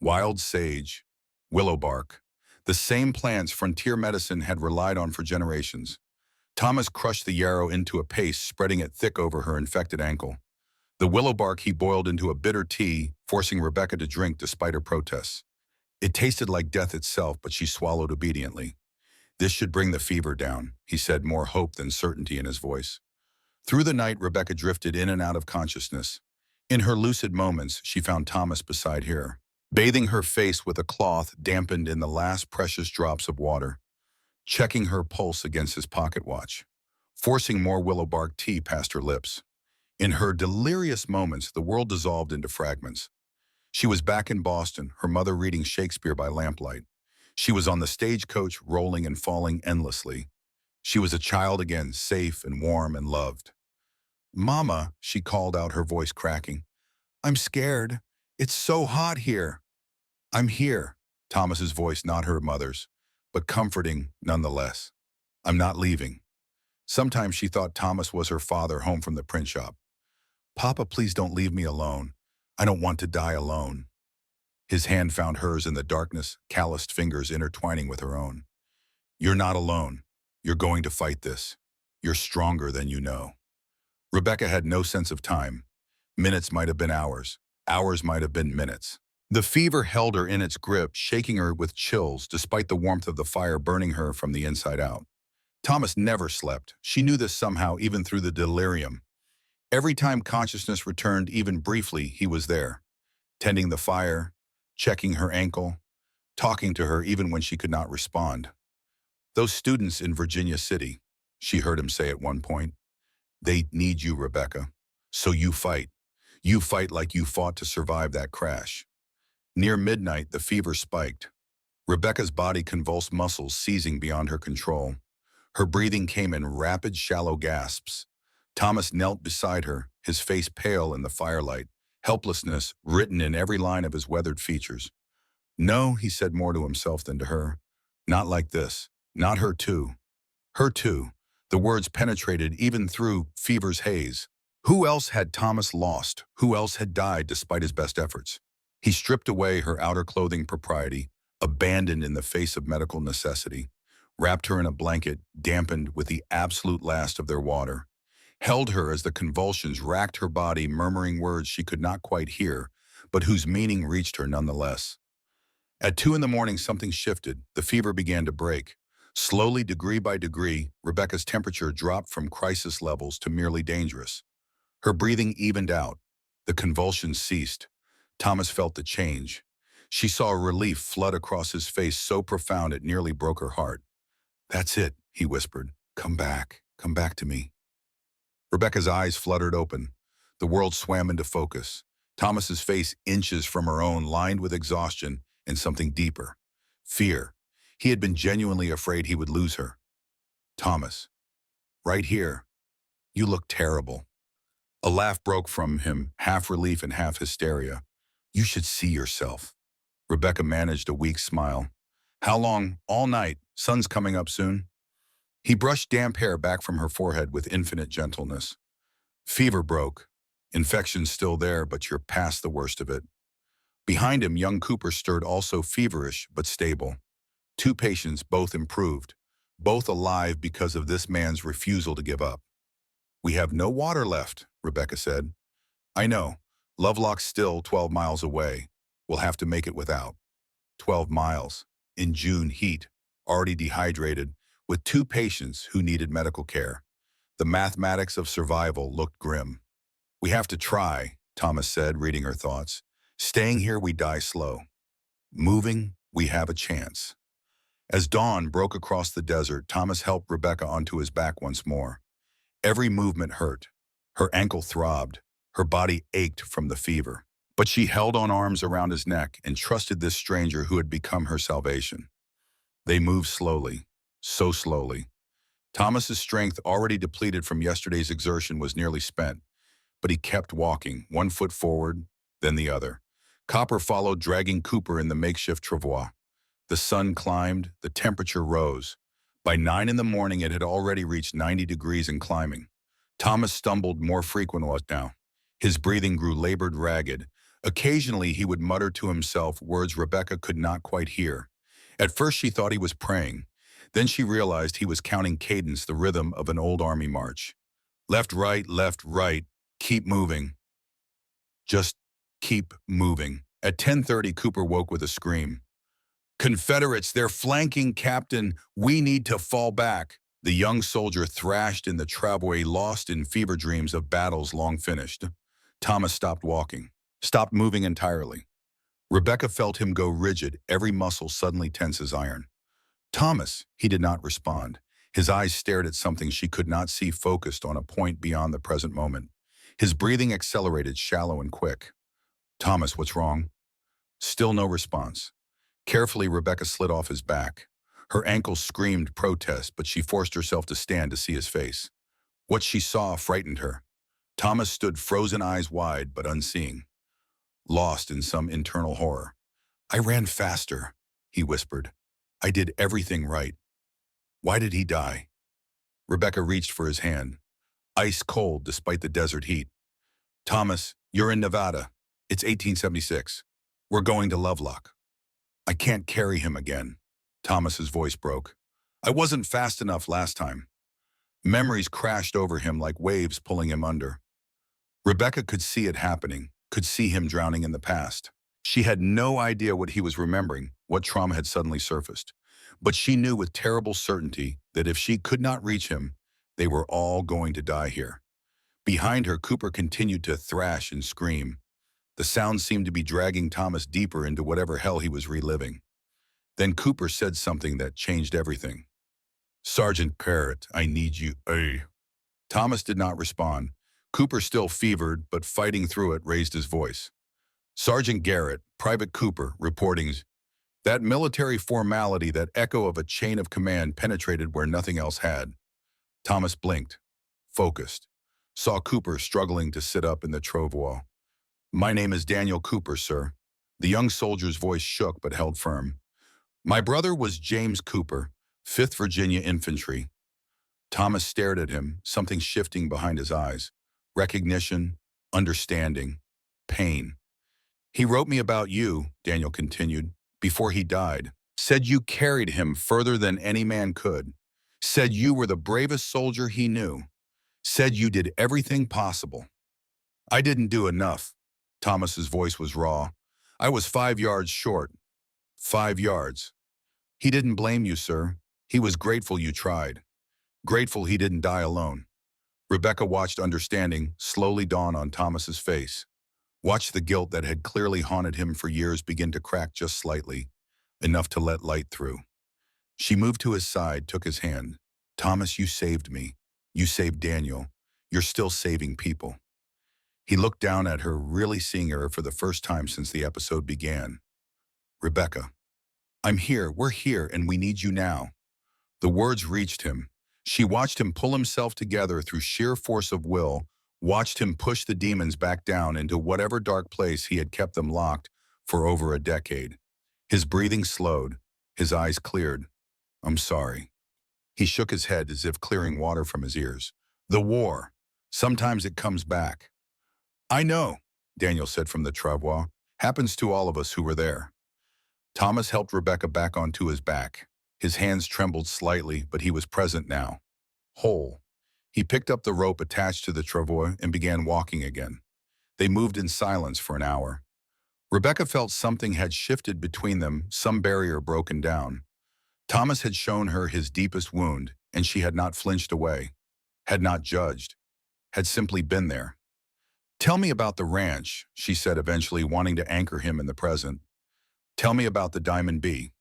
"Wild sage. Willow bark. The same plants frontier medicine had relied on for generations." Thomas crushed the yarrow into a paste, spreading it thick over her infected ankle. The willow bark he boiled into a bitter tea, forcing Rebecca to drink despite her protests. It tasted like death itself, but she swallowed obediently. "This should bring the fever down," he said, more hope than certainty in his voice. Through the night, Rebecca drifted in and out of consciousness. In her lucid moments, she found Thomas beside her, bathing her face with a cloth dampened in the last precious drops of water, checking her pulse against his pocket watch, forcing more willow bark tea past her lips. In her delirious moments, the world dissolved into fragments. She was back in Boston, her mother reading Shakespeare by lamplight. She was on the stagecoach, rolling and falling endlessly. She was a child again, safe and warm and loved. "Mama," she called out, her voice cracking. "I'm scared. It's so hot here." "I'm here." Thomas's voice, not her mother's, but comforting nonetheless. "I'm not leaving." Sometimes she thought Thomas was her father home from the print shop. "Papa, please don't leave me alone. I don't want to die alone." His hand found hers in the darkness, calloused fingers intertwining with her own. "You're not alone. You're going to fight this. You're stronger than you know." Rebecca had no sense of time. Minutes might have been hours. Hours might have been minutes. The fever held her in its grip, shaking her with chills despite the warmth of the fire burning her from the inside out. Thomas never slept. She knew this somehow, even through the delirium. Every time consciousness returned, even briefly, he was there, tending the fire, checking her ankle, talking to her even when she could not respond. Those students in Virginia City, she heard him say at one point, they need you, Rebecca. So you fight. You fight like you fought to survive that crash. Near midnight, the fever spiked. Rebecca's body convulsed, muscles seizing beyond her control. Her breathing came in rapid, shallow gasps. Thomas knelt beside her, his face pale in the firelight, helplessness written in every line of his weathered features. No, he said more to himself than to her. Not like this. Not her too. Her too. The words penetrated even through fever's haze. Who else had Thomas lost? Who else had died despite his best efforts? He stripped away her outer clothing propriety, abandoned in the face of medical necessity, wrapped her in a blanket, dampened with the absolute last of their water, held her as the convulsions racked her body, murmuring words she could not quite hear, but whose meaning reached her nonetheless. At 2 in the morning, something shifted. The fever began to break. Slowly, degree by degree, Rebecca's temperature dropped from crisis levels to merely dangerous. Her breathing evened out. The convulsions ceased. Thomas felt the change. She saw a relief flood across his face so profound it nearly broke her heart. That's it, he whispered. Come back to me. Rebecca's eyes fluttered open. The world swam into focus. Thomas's face inches from her own, lined with exhaustion and something deeper. Fear. He had been genuinely afraid he would lose her. Thomas, right here. You look terrible. A laugh broke from him, half relief and half hysteria. You should see yourself. Rebecca managed a weak smile. How long? All night. Sun's coming up soon. He brushed damp hair back from her forehead with infinite gentleness. Fever broke. Infection's still there, but you're past the worst of it. Behind him, young Cooper stirred, also feverish but stable. 2 patients, both improved, both alive because of this man's refusal to give up. We have no water left, Rebecca said. I know. Lovelock's still 12 miles away. We'll have to make it without. 12 miles. In June heat, already dehydrated, with 2 patients who needed medical care. The mathematics of survival looked grim. We have to try, Thomas said, reading her thoughts. Staying here, we die slow. Moving, we have a chance. As dawn broke across the desert, Thomas helped Rebecca onto his back once more. Every movement hurt. Her ankle throbbed. Her body ached from the fever. But she held on, arms around his neck, and trusted this stranger who had become her salvation. They moved slowly, so slowly. Thomas's strength, already depleted from yesterday's exertion, was nearly spent, but he kept walking, 1 foot forward, then the other. Copper followed, dragging Cooper in the makeshift travois. The sun climbed, the temperature rose. By 9 in the morning, it had already reached 90 degrees and climbing. Thomas stumbled more frequently now. His breathing grew labored, ragged. Occasionally, he would mutter to himself words Rebecca could not quite hear. At first, she thought he was praying. Then she realized he was counting cadence, the rhythm of an old army march. Left, right, keep moving. Just keep moving. At 10:30, Cooper woke with a scream. Confederates, they're flanking, Captain. We need to fall back. The young soldier thrashed in the travois, lost in fever dreams of battles long finished. Thomas stopped walking, stopped moving entirely. Rebecca felt him go rigid, every muscle suddenly tense as iron. Thomas, he did not respond. His eyes stared at something she could not see, focused on a point beyond the present moment. His breathing accelerated, shallow and quick. Thomas, what's wrong? Still no response. Carefully, Rebecca slid off his back. Her ankles screamed protest, but she forced herself to stand to see his face. What she saw frightened her. Thomas stood frozen, eyes wide but unseeing, lost in some internal horror. I ran faster, he whispered. I did everything right. Why did he die? Rebecca reached for his hand, ice cold despite the desert heat. Thomas, you're in Nevada. It's 1876. We're going to Lovelock. I can't carry him again. Thomas's voice broke. I wasn't fast enough last time. Memories crashed over him like waves pulling him under. Rebecca could see it happening, could see him drowning in the past. She had no idea what he was remembering, what trauma had suddenly surfaced. But she knew with terrible certainty that if she could not reach him, they were all going to die here. Behind her, Cooper continued to thrash and scream. The sound seemed to be dragging Thomas deeper into whatever hell he was reliving. Then Cooper said something that changed everything. Sergeant Carrot, I need you. Hey. Thomas did not respond. Cooper, still fevered but fighting through it, raised his voice. Sergeant Garrett, Private Cooper, reporting. That military formality, that echo of a chain of command penetrated where nothing else had. Thomas blinked, focused, saw Cooper struggling to sit up in the trottoir. My name is Daniel Cooper, sir. The young soldier's voice shook but held firm. My brother was James Cooper, 5th Virginia Infantry. Thomas stared at him, something shifting behind his eyes. Recognition, understanding, pain. He wrote me about you, Daniel continued, before he died. Said you carried him further than any man could. Said you were the bravest soldier he knew. Said you did everything possible. I didn't do enough. Thomas's voice was raw. I was 5 yards short. 5 yards. He didn't blame you, sir. He was grateful you tried. Grateful he didn't die alone. Rebecca watched understanding slowly dawn on Thomas's face. Watched the guilt that had clearly haunted him for years begin to crack just slightly, enough to let light through. She moved to his side, took his hand. Thomas, you saved me. You saved Daniel. You're still saving people. He looked down at her, really seeing her for the first time since the episode began. Rebecca, I'm here, we're here, and we need you now. The words reached him. She watched him pull himself together through sheer force of will, watched him push the demons back down into whatever dark place he had kept them locked for over a decade. His breathing slowed, his eyes cleared. I'm sorry. He shook his head as if clearing water from his ears. The war. Sometimes it comes back. I know, Daniel said from the trottoir. Happens to all of us who were there. Thomas helped Rebecca back onto his back. His hands trembled slightly, but he was present now. Whole. He picked up the rope attached to the trottoir and began walking again. They moved in silence for an hour. Rebecca felt something had shifted between them, some barrier broken down. Thomas had shown her his deepest wound, and she had not flinched away, had not judged, had simply been there. Tell me about the ranch, she said eventually, wanting to anchor him in the present. Tell me about the Diamond Bee.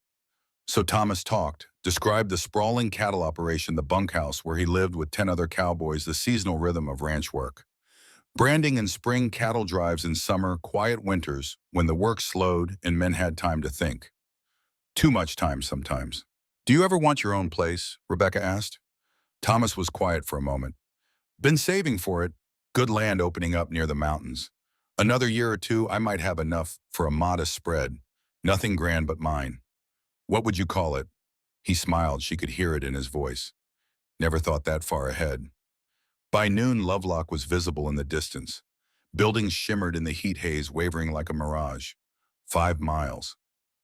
So Thomas talked, described the sprawling cattle operation, the bunkhouse where he lived with 10 other cowboys, the seasonal rhythm of ranch work. Branding in spring, cattle drives in summer, quiet winters when the work slowed and men had time to think. Too much time sometimes. Do you ever want your own place? Rebecca asked. Thomas was quiet for a moment. Been saving for it. Good land opening up near the mountains. Another year or two, I might have enough for a modest spread. Nothing grand but mine. What would you call it? He smiled. She could hear it in his voice. Never thought that far ahead. By noon, Lovelock was visible in the distance. Buildings shimmered in the heat haze, wavering like a mirage. 5 miles.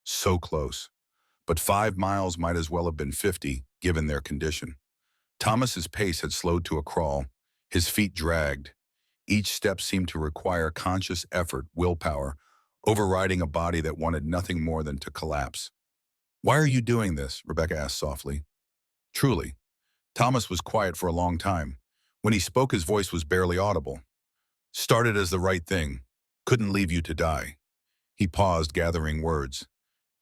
So close. But 5 miles might as well have been 50, given their condition. Thomas's pace had slowed to a crawl. His feet dragged. Each step seemed to require conscious effort, willpower, overriding a body that wanted nothing more than to collapse. Why are you doing this? Rebecca asked softly. Truly. Thomas was quiet for a long time. When he spoke, his voice was barely audible. Started as the right thing. Couldn't leave you to die. He paused, gathering words,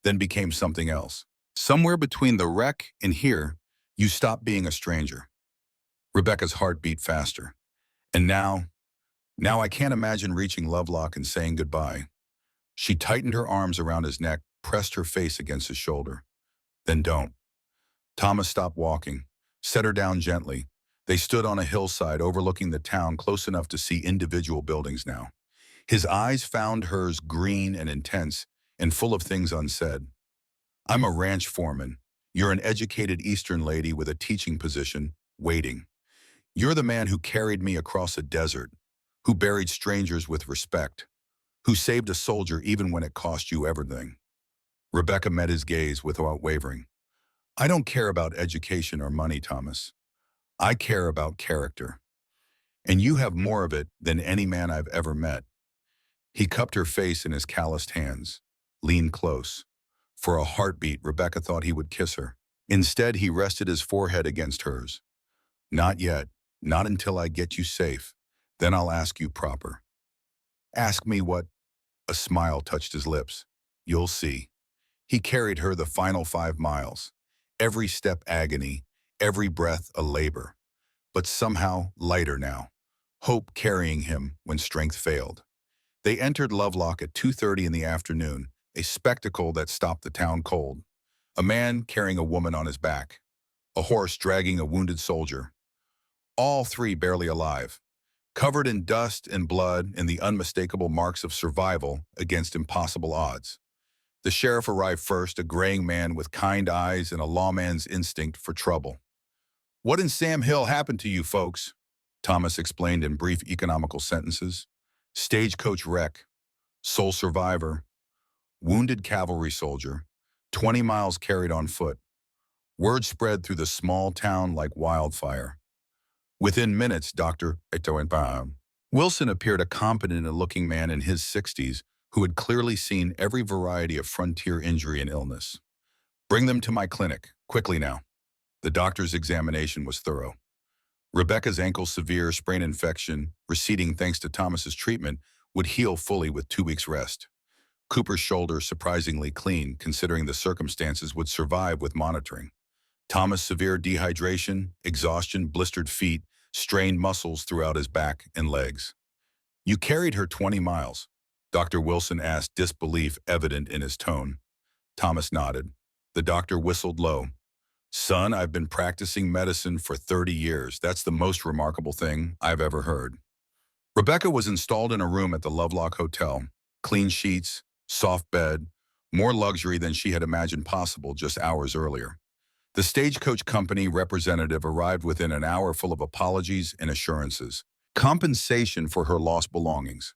then became something else. Somewhere between the wreck and here, you stopped being a stranger. Rebecca's heart beat faster. And now I can't imagine reaching Lovelock and saying goodbye. She tightened her arms around his neck, pressed her face against his shoulder. Then don't. Thomas stopped walking, set her down gently. They stood on a hillside overlooking the town, close enough to see individual buildings now. His eyes found hers, green and intense and full of things unsaid. I'm a ranch foreman. You're an educated Eastern lady with a teaching position, waiting. You're the man who carried me across a desert, who buried strangers with respect, who saved a soldier even when it cost you everything. Rebecca met his gaze without wavering. I don't care about education or money, Thomas. I care about character. And you have more of it than any man I've ever met. He cupped her face in his calloused hands, leaned close. For a heartbeat, Rebecca thought he would kiss her. Instead, he rested his forehead against hers. Not yet. Not until I get you safe. Then I'll ask you proper. Ask me what? A smile touched his lips. You'll see. He carried her the final 5 miles. Every step agony, every breath a labor, but somehow lighter now, hope carrying him when strength failed. They entered Lovelock at 2:30 in the afternoon, a spectacle that stopped the town cold. A man carrying a woman on his back, a horse dragging a wounded soldier, all three barely alive, covered in dust and blood and the unmistakable marks of survival against impossible odds. The sheriff arrived first, a graying man with kind eyes and a lawman's instinct for trouble. "What in Sam Hill happened to you folks?" Thomas explained in brief economical sentences. "Stagecoach wreck, sole survivor, wounded cavalry soldier, 20 miles carried on foot. Word spread through the small town like wildfire. Within minutes, Dr. Wilson appeared, a competent-looking man in his 60s who had clearly seen every variety of frontier injury and illness. "Bring them to my clinic, quickly now." The doctor's examination was thorough. Rebecca's ankle, severe sprain infection, receding thanks to Thomas's treatment, would heal fully with 2 weeks rest. Cooper's shoulder, surprisingly clean, considering the circumstances, would survive with monitoring. Thomas, severe dehydration, exhaustion, blistered feet, strained muscles throughout his back and legs. "You carried her 20 miles?" Dr. Wilson asked, disbelief evident in his tone. Thomas nodded. The doctor whistled low. "Son, I've been practicing medicine for 30 years. That's the most remarkable thing I've ever heard." Rebecca was installed in a room at the Lovelock Hotel. Clean sheets, soft bed, more luxury than she had imagined possible just hours earlier. The Stagecoach Company representative arrived within an hour, full of apologies and assurances. Compensation for her lost belongings.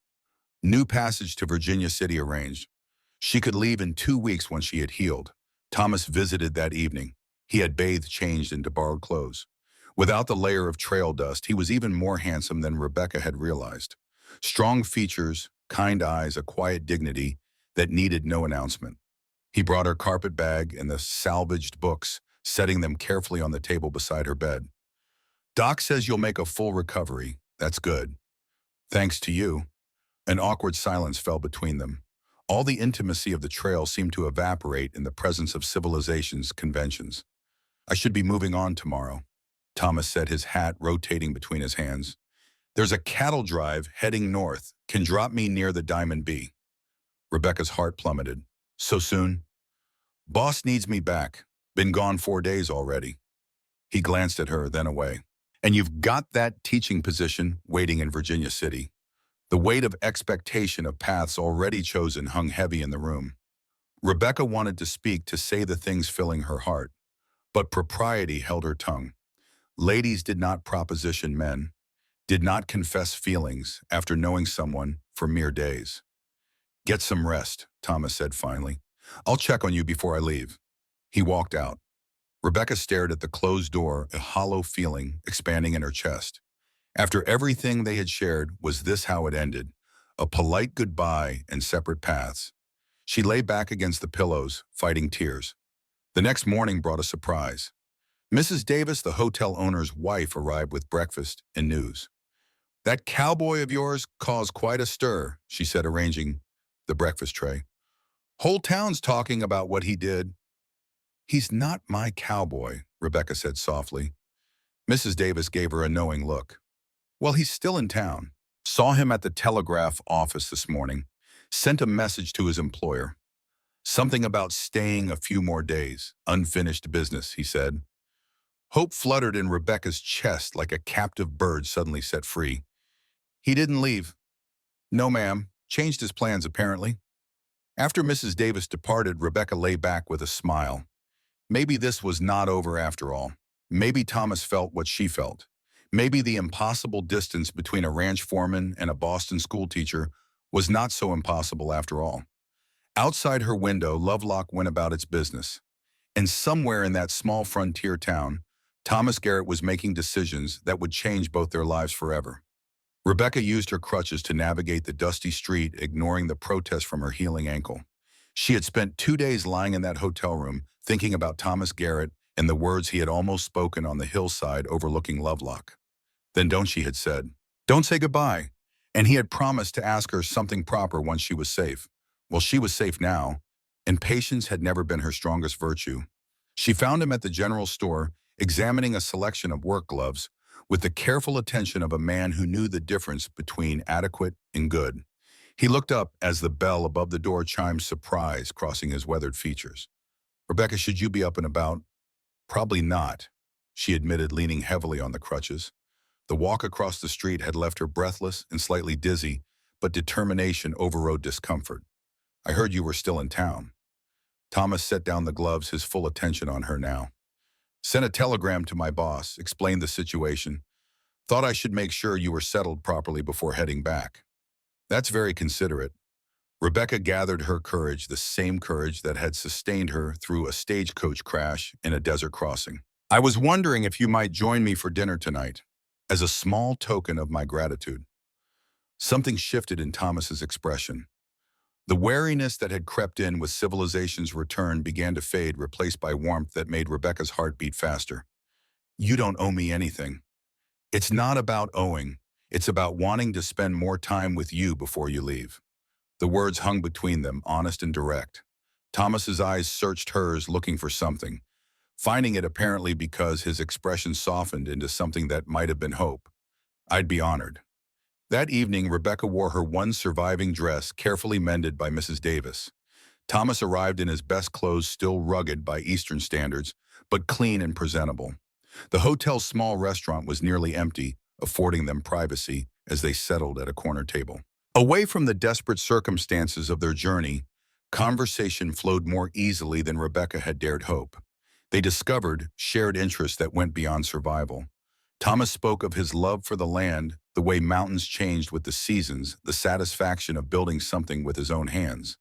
New passage to Virginia City arranged. She could leave in 2 weeks when she had healed. Thomas visited that evening. He had bathed, changed into borrowed clothes. Without the layer of trail dust, he was even more handsome than Rebecca had realized. Strong features, kind eyes, a quiet dignity that needed no announcement. He brought her carpet bag and the salvaged books, setting them carefully on the table beside her bed. "Doc says you'll make a full recovery. That's good." "Thanks to you." An awkward silence fell between them. All the intimacy of the trail seemed to evaporate in the presence of civilization's conventions. "I should be moving on tomorrow." Thomas said, his hat rotating between his hands. "There's a cattle drive heading north. Can drop me near the Diamond B." Rebecca's heart plummeted. "So soon?" "Boss needs me back. Been gone 4 days already." He glanced at her, then away. "And you've got that teaching position waiting in Virginia City." The weight of expectation of paths already chosen hung heavy in the room. Rebecca wanted to speak, to say the things filling her heart, but propriety held her tongue. Ladies did not proposition men, did not confess feelings after knowing someone for mere days. "Get some rest," Thomas said finally. "I'll check on you before I leave." He walked out. Rebecca stared at the closed door, a hollow feeling expanding in her chest. After everything they had shared, was this how it ended? A polite goodbye and separate paths. She lay back against the pillows, fighting tears. The next morning brought a surprise. Mrs. Davis, the hotel owner's wife, arrived with breakfast and news. "That cowboy of yours caused quite a stir," she said, arranging the breakfast tray. "Whole town's talking about what he did." "He's not my cowboy," Rebecca said softly. Mrs. Davis gave her a knowing look. "Well, he's still in town. Saw him at the telegraph office this morning. Sent a message to his employer. Something about staying a few more days. Unfinished business," he said. Hope fluttered in Rebecca's chest like a captive bird suddenly set free. "He didn't leave." "No, ma'am. Changed his plans, apparently." After Mrs. Davis departed, Rebecca lay back with a smile. Maybe this was not over after all. Maybe Thomas felt what she felt. Maybe the impossible distance between a ranch foreman and a Boston schoolteacher was not so impossible after all. Outside her window, Lovelock went about its business. And somewhere in that small frontier town, Thomas Garrett was making decisions that would change both their lives forever. Rebecca used her crutches to navigate the dusty street, ignoring the protest from her healing ankle. She had spent 2 days lying in that hotel room, thinking about Thomas Garrett and the words he had almost spoken on the hillside overlooking Lovelock. Then don't she had said, "Don't say goodbye." And he had promised to ask her something proper once she was safe. Well, she was safe now, and patience had never been her strongest virtue. She found him at the general store, examining a selection of work gloves with the careful attention of a man who knew the difference between adequate and good. He looked up as the bell above the door chimed surprise, crossing his weathered features. "Rebecca, should you be up and about?" "Probably not," she admitted, leaning heavily on the crutches. The walk across the street had left her breathless and slightly dizzy, but determination overrode discomfort. "I heard you were still in town." Thomas set down the gloves, his full attention on her now. "Sent a telegram to my boss, explained the situation. Thought I should make sure you were settled properly before heading back." "That's very considerate." Rebecca gathered her courage, the same courage that had sustained her through a stagecoach crash in a desert crossing. "I was wondering if you might join me for dinner tonight, as a small token of my gratitude." Something shifted in Thomas's expression. The wariness that had crept in with civilization's return began to fade, replaced by warmth that made Rebecca's heart beat faster. "You don't owe me anything." "It's not about owing. It's about wanting to spend more time with you before you leave." The words hung between them, honest and direct. Thomas's eyes searched hers, looking for something, finding it apparently because his expression softened into something that might have been hope. "I'd be honored." That evening, Rebecca wore her one surviving dress, carefully mended by Mrs. Davis. Thomas arrived in his best clothes, still rugged by Eastern standards, but clean and presentable. The hotel's small restaurant was nearly empty, affording them privacy as they settled at a corner table. Away from the desperate circumstances of their journey, conversation flowed more easily than Rebecca had dared hope. They discovered shared interests that went beyond survival. Thomas spoke of his love for the land, the way mountains changed with the seasons, the satisfaction of building something with his own hands.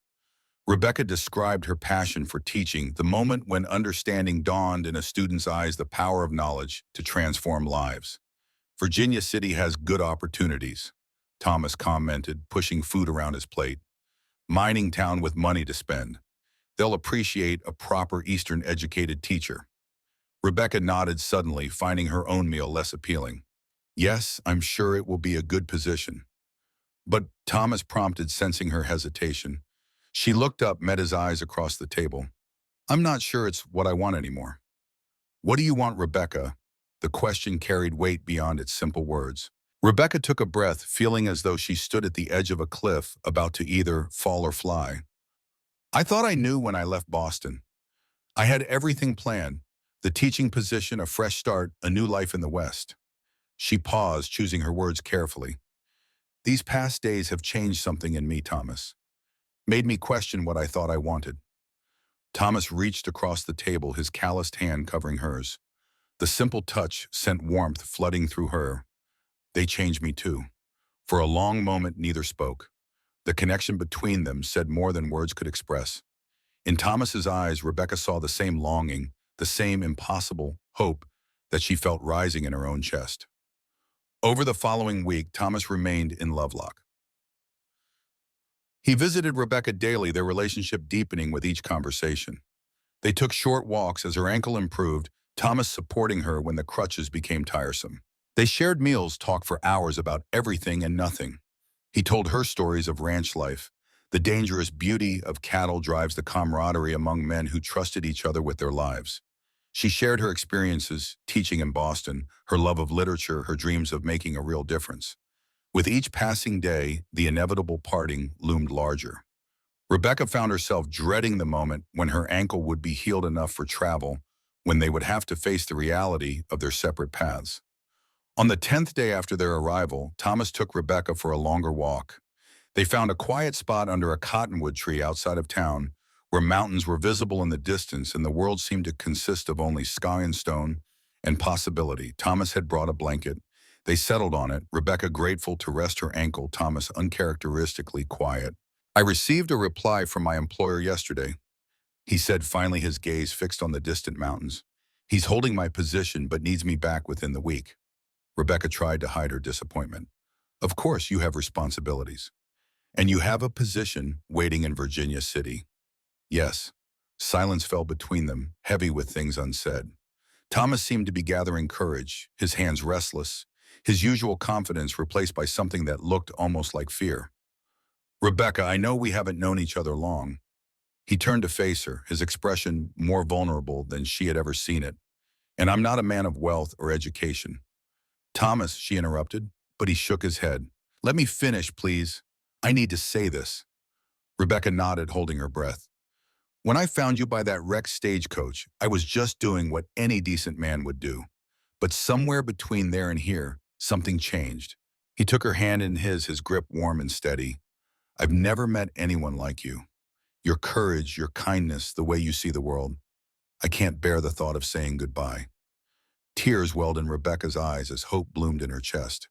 Rebecca described her passion for teaching, the moment when understanding dawned in a student's eyes, the power of knowledge to transform lives. "Virginia City has good opportunities," Thomas commented, pushing food around his plate. "Mining town with money to spend. They'll appreciate a proper Eastern-educated teacher." Rebecca nodded suddenly, finding her own meal less appealing. "Yes, I'm sure it will be a good position." But Thomas prompted, sensing her hesitation. She looked up, met his eyes across the table. "I'm not sure it's what I want anymore." "What do you want, Rebecca?" The question carried weight beyond its simple words. Rebecca took a breath, feeling as though she stood at the edge of a cliff, about to either fall or fly. "I thought I knew when I left Boston. I had everything planned. The teaching position, a fresh start, a new life in the West." She paused, choosing her words carefully. "These past days have changed something in me, Thomas. Made me question what I thought I wanted." Thomas reached across the table, his calloused hand covering hers. The simple touch sent warmth flooding through her. "They changed me too." For a long moment, neither spoke. The connection between them said more than words could express. In Thomas's eyes, Rebecca saw the same longing, the same impossible hope that she felt rising in her own chest. Over the following week, Thomas remained in Lovelock. He visited Rebecca daily, their relationship deepening with each conversation. They took short walks as her ankle improved, Thomas supporting her when the crutches became tiresome. They shared meals, talked for hours about everything and nothing. He told her stories of ranch life. The dangerous beauty of cattle drives the camaraderie among men who trusted each other with their lives. She shared her experiences teaching in Boston, her love of literature, her dreams of making a real difference. With each passing day, the inevitable parting loomed larger. Rebecca found herself dreading the moment when her ankle would be healed enough for travel, when they would have to face the reality of their separate paths. On the 10th day after their arrival, Thomas took Rebecca for a longer walk. They found a quiet spot under a cottonwood tree outside of town, where mountains were visible in the distance and the world seemed to consist of only sky and stone and possibility. Thomas had brought a blanket. They settled on it, Rebecca grateful to rest her ankle, Thomas uncharacteristically quiet. "I received a reply from my employer yesterday," he said, finally, his gaze fixed on the distant mountains. "He's holding my position but needs me back within the week." Rebecca tried to hide her disappointment. "Of course you have responsibilities. And you have a position waiting in Virginia City." "Yes." Silence fell between them, heavy with things unsaid. Thomas seemed to be gathering courage, his hands restless, his usual confidence replaced by something that looked almost like fear. "Rebecca, I know we haven't known each other long." He turned to face her, his expression more vulnerable than she had ever seen it. And I'm not a man of wealth or education. Thomas, she interrupted, but he shook his head. Let me finish, please. I need to say this. Rebecca nodded, holding her breath. When I found you by that wrecked stagecoach, I was just doing what any decent man would do. But somewhere between there and here, something changed. He took her hand in his grip warm and steady. I've never met anyone like you. Your courage, your kindness, the way you see the world. I can't bear the thought of saying goodbye. Tears welled in Rebecca's eyes as hope bloomed in her chest.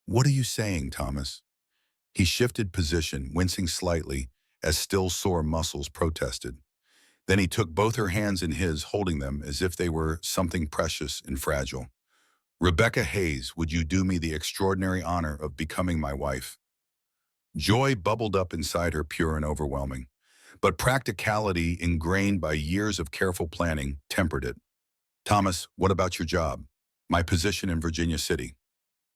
What are you saying, Thomas? He shifted position, wincing slightly as still sore muscles protested. Then he took both her hands in his, holding them as if they were something precious and fragile. Rebecca Hayes, would you do me the extraordinary honor of becoming my wife? Joy bubbled up inside her, pure and overwhelming. But practicality, ingrained by years of careful planning, tempered it. Thomas, what about your job? My position in Virginia City.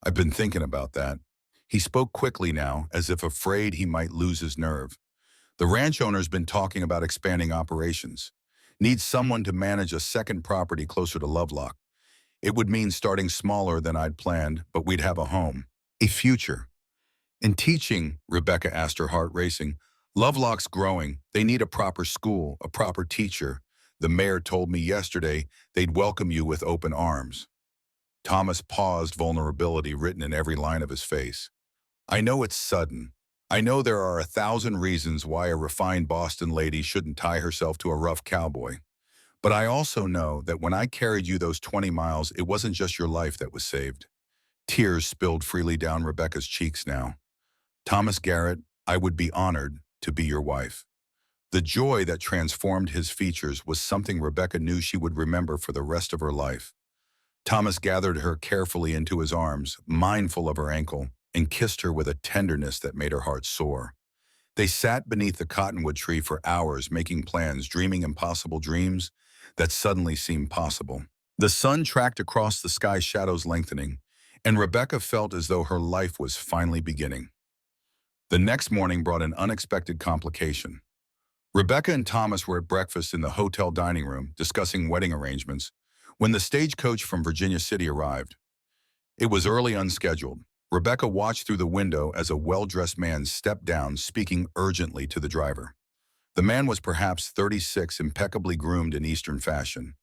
I've been thinking about that. He spoke quickly now, as if afraid he might lose his nerve. The ranch owner's been talking about expanding operations. Needs someone to manage a second property closer to Lovelock. It would mean starting smaller than I'd planned, but we'd have a home. A future. In teaching, Rebecca asked, her heart racing. Lovelock's growing. They need a proper school, a proper teacher. The mayor told me yesterday they'd welcome you with open arms. Thomas paused, vulnerability written in every line of his face. I know it's sudden. I know there are 1,000 reasons why a refined Boston lady shouldn't tie herself to a rough cowboy. But I also know that when I carried you those 20 miles, it wasn't just your life that was saved. Tears spilled freely down Rebecca's cheeks now. Thomas Garrett, I would be honored to be your wife. The joy that transformed his features was something Rebecca knew she would remember for the rest of her life. Thomas gathered her carefully into his arms, mindful of her ankle, and kissed her with a tenderness that made her heart soar. They sat beneath the cottonwood tree for hours, making plans, dreaming impossible dreams that suddenly seemed possible. The sun tracked across the sky, shadows lengthening, and Rebecca felt as though her life was finally beginning. The next morning brought an unexpected complication. Rebecca and Thomas were at breakfast in the hotel dining room, discussing wedding arrangements, when the stagecoach from Virginia City arrived. It was early, unscheduled. Rebecca watched through the window as a well-dressed man stepped down, speaking urgently to the driver. The man was perhaps 36, impeccably groomed in Eastern fashion.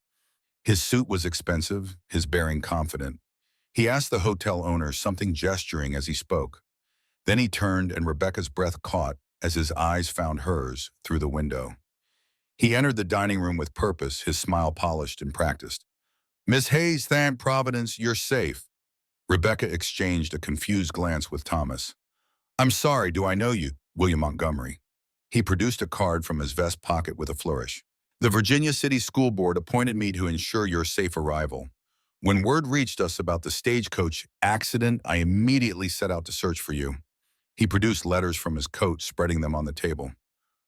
His suit was expensive, his bearing confident. He asked the hotel owner something, gesturing as he spoke. Then he turned, and Rebecca's breath caught as his eyes found hers through the window. He entered the dining room with purpose, his smile polished and practiced. Miss Hayes, thank Providence, you're safe. Rebecca exchanged a confused glance with Thomas. I'm sorry, do I know you? William Montgomery. He produced a card from his vest pocket with a flourish. The Virginia City School Board appointed me to ensure your safe arrival. When word reached us about the stagecoach accident, I immediately set out to search for you. He produced letters from his coat, spreading them on the table.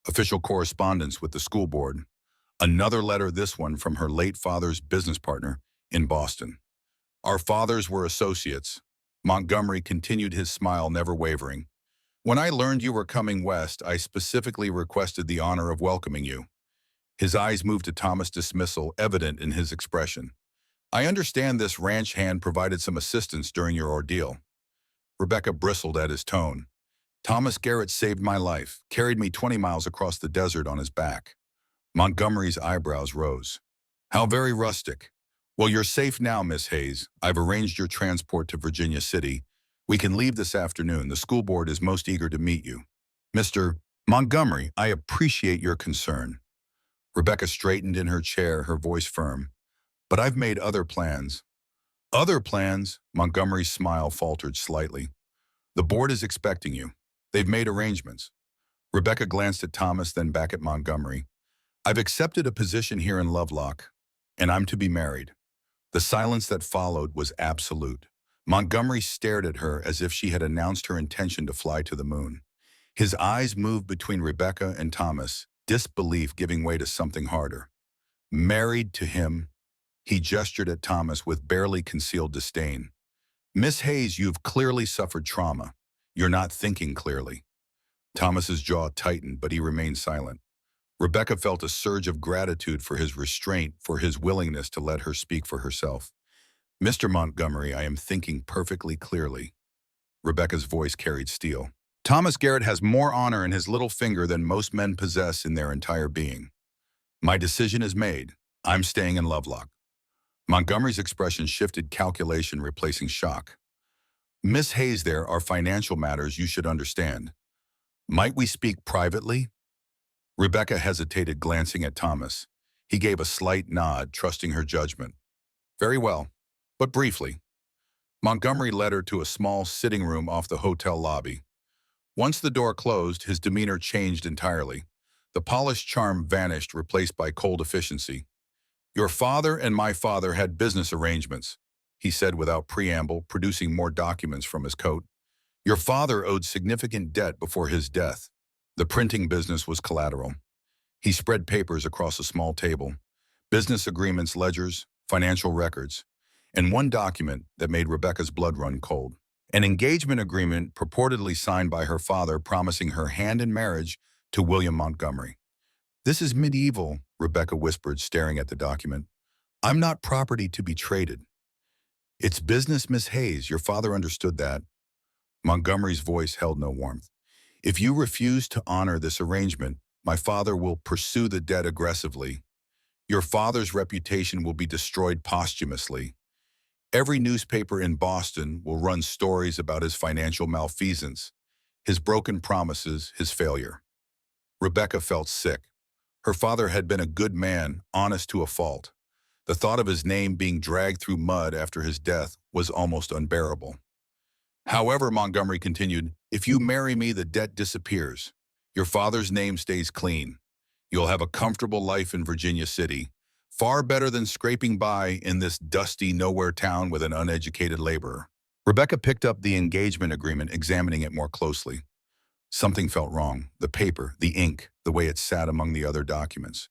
Official correspondence with the school board. Another letter, this one from her late father's business partner in Boston. Our fathers were associates. Montgomery continued, his smile never wavering. When I learned you were coming west, I specifically requested the honor of welcoming you. His eyes moved to Thomas, dismissal evident in his expression. I understand this ranch hand provided some assistance during your ordeal. Rebecca bristled at his tone. Thomas Garrett saved my life, carried me 20 miles across the desert on his back. Montgomery's eyebrows rose. How very rustic. Well, you're safe now, Miss Hayes. I've arranged your transport to Virginia City. We can leave this afternoon. The school board is most eager to meet you. Mr. Montgomery, I appreciate your concern. Rebecca straightened in her chair, her voice firm. But I've made other plans. Other plans? Montgomery's smile faltered slightly. The board is expecting you. They've made arrangements. Rebecca glanced at Thomas, then back at Montgomery. I've accepted a position here in Lovelock, and I'm to be married. The silence that followed was absolute. Montgomery stared at her as if she had announced her intention to fly to the moon. His eyes moved between Rebecca and Thomas, disbelief giving way to something harder. Married to him? He gestured at Thomas with barely concealed disdain. Miss Hayes, you've clearly suffered trauma. You're not thinking clearly. Thomas's jaw tightened, but he remained silent. Rebecca felt a surge of gratitude for his restraint, for his willingness to let her speak for herself. Mr. Montgomery, I am thinking perfectly clearly. Rebecca's voice carried steel. Thomas Garrett has more honor in his little finger than most men possess in their entire being. My decision is made. I'm staying in Lovelock. Montgomery's expression shifted, calculation replacing shock. Miss Hayes, there are financial matters you should understand. Might we speak privately? Rebecca hesitated, glancing at Thomas. He gave a slight nod, trusting her judgment. Very well, but briefly. Montgomery led her to a small sitting room off the hotel lobby. Once the door closed, his demeanor changed entirely. The polished charm vanished, replaced by cold efficiency. Your father and my father had business arrangements, he said without preamble, producing more documents from his coat. Your father owed significant debt before his death. The printing business was collateral. He spread papers across a small table. Business agreements, ledgers, financial records, and one document that made Rebecca's blood run cold. An engagement agreement purportedly signed by her father promising her hand in marriage to William Montgomery. This is medieval, Rebecca whispered, staring at the document. I'm not property to be traded. It's business, Miss Hayes. Your father understood that. Montgomery's voice held no warmth. If you refuse to honor this arrangement, my father will pursue the debt aggressively. Your father's reputation will be destroyed posthumously. Every newspaper in Boston will run stories about his financial malfeasance, his broken promises, his failure. Rebecca felt sick. Her father had been a good man, honest to a fault. The thought of his name being dragged through mud after his death was almost unbearable. However, Montgomery continued, if you marry me, the debt disappears. Your father's name stays clean. You'll have a comfortable life in Virginia City, far better than scraping by in this dusty nowhere town with an uneducated laborer. Rebecca picked up the engagement agreement, examining it more closely. Something felt wrong. The paper, the ink, the way it sat among the other documents.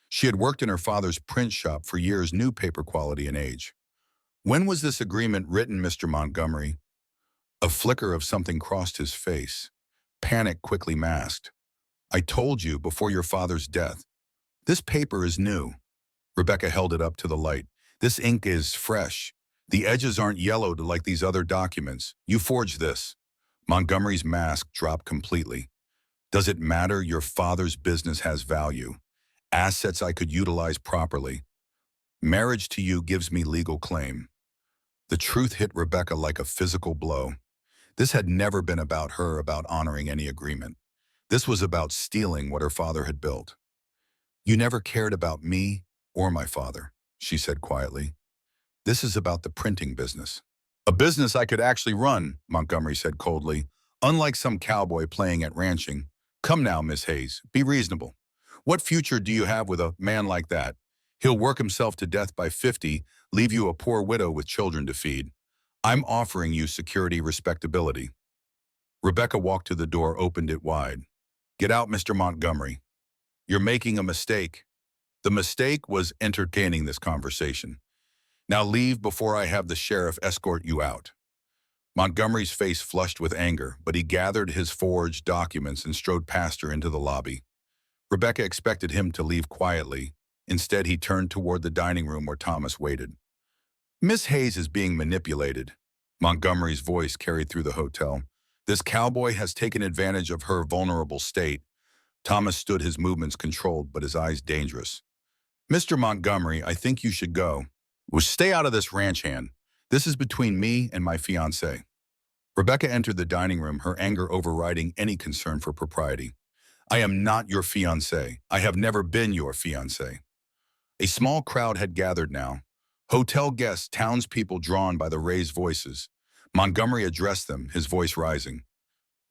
She had worked in her father's print shop for years, knew paper quality and age. When was this agreement written, Mr. Montgomery? A flicker of something crossed his face. Panic quickly masked. I told you before your father's death. This paper is new. Rebecca held it up to the light. This ink is fresh. The edges aren't yellowed like these other documents. You forged this. Montgomery's mask dropped completely. Does it matter? Your father's business has value. Assets I could utilize properly. Marriage to you gives me legal claim. The truth hit Rebecca like a physical blow. This had never been about her, about honoring any agreement. This was about stealing what her father had built. You never cared about me or my father, she said quietly. This is about the printing business. A business I could actually run, Montgomery said coldly, unlike some cowboy playing at ranching. Come now, Miss Hayes, be reasonable. What future do you have with a man like that? He'll work himself to death by 50, leave you a poor widow with children to feed. I'm offering you security, respectability. Rebecca walked to the door, opened it wide. Get out, Mr. Montgomery. You're making a mistake. The mistake was entertaining this conversation. Now leave before I have the sheriff escort you out. Montgomery's face flushed with anger, but he gathered his forged documents and strode past her into the lobby. Rebecca expected him to leave quietly. Instead, he turned toward the dining room where Thomas waited. Miss Hayes is being manipulated. Montgomery's voice carried through the hotel. This cowboy has taken advantage of her vulnerable state. Thomas stood, his movements controlled, but his eyes dangerous. Mr. Montgomery, I think you should go. Stay out of this, ranch hand. This is between me and my fiancé. Rebecca entered the dining room, her anger overriding any concern for propriety. I am not your fiancé. I have never been your fiancé. A small crowd had gathered now. Hotel guests, townspeople drawn by the raised voices. Montgomery addressed them, his voice rising.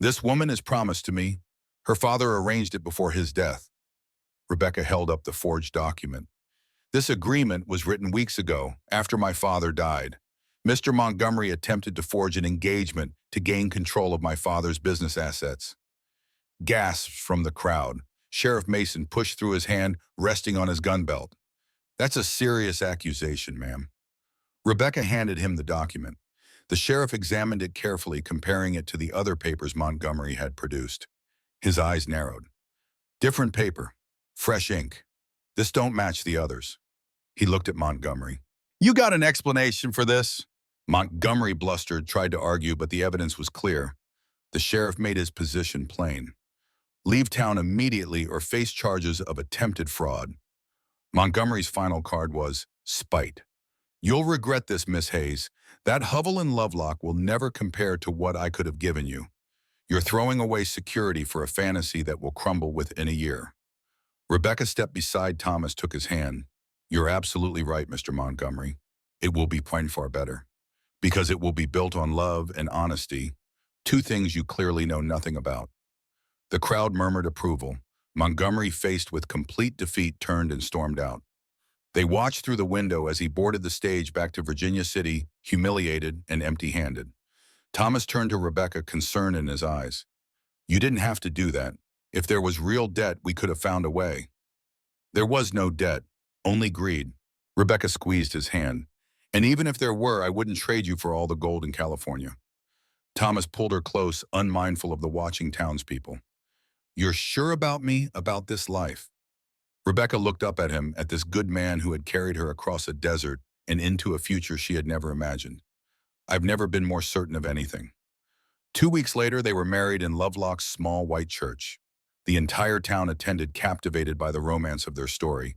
This woman is promised to me. Her father arranged it before his death. Rebecca held up the forged document. This agreement was written weeks ago, after my father died. Mr. Montgomery attempted to forge an engagement to gain control of my father's business assets. Gasps from the crowd. Sheriff Mason pushed through his hand, resting on his gun belt. That's a serious accusation, ma'am. Rebecca handed him the document. The sheriff examined it carefully, comparing it to the other papers Montgomery had produced. His eyes narrowed. Different paper. Fresh ink. This don't match the others. He looked at Montgomery. You got an explanation for this? Montgomery blustered, tried to argue, but the evidence was clear. The sheriff made his position plain. Leave town immediately or face charges of attempted fraud. Montgomery's final card was spite. You'll regret this, Miss Hayes. That hovel in Lovelock will never compare to what I could have given you. You're throwing away security for a fantasy that will crumble within a year. Rebecca stepped beside Thomas, took his hand. You're absolutely right, Mr. Montgomery. It will be quite far better. Because it will be built on love and honesty, two things you clearly know nothing about. The crowd murmured approval. Montgomery, faced with complete defeat, turned and stormed out. They watched through the window as he boarded the stage back to Virginia City, humiliated and empty-handed. Thomas turned to Rebecca, concern in his eyes. You didn't have to do that. If there was real debt, we could have found a way. There was no debt, only greed. Rebecca squeezed his hand. And even if there were, I wouldn't trade you for all the gold in California. Thomas pulled her close, unmindful of the watching townspeople. You're sure about me, about this life? Rebecca looked up at him, at this good man who had carried her across a desert and into a future she had never imagined. I've never been more certain of anything. 2 weeks later, they were married in Lovelock's small white church. The entire town attended, captivated by the romance of their story.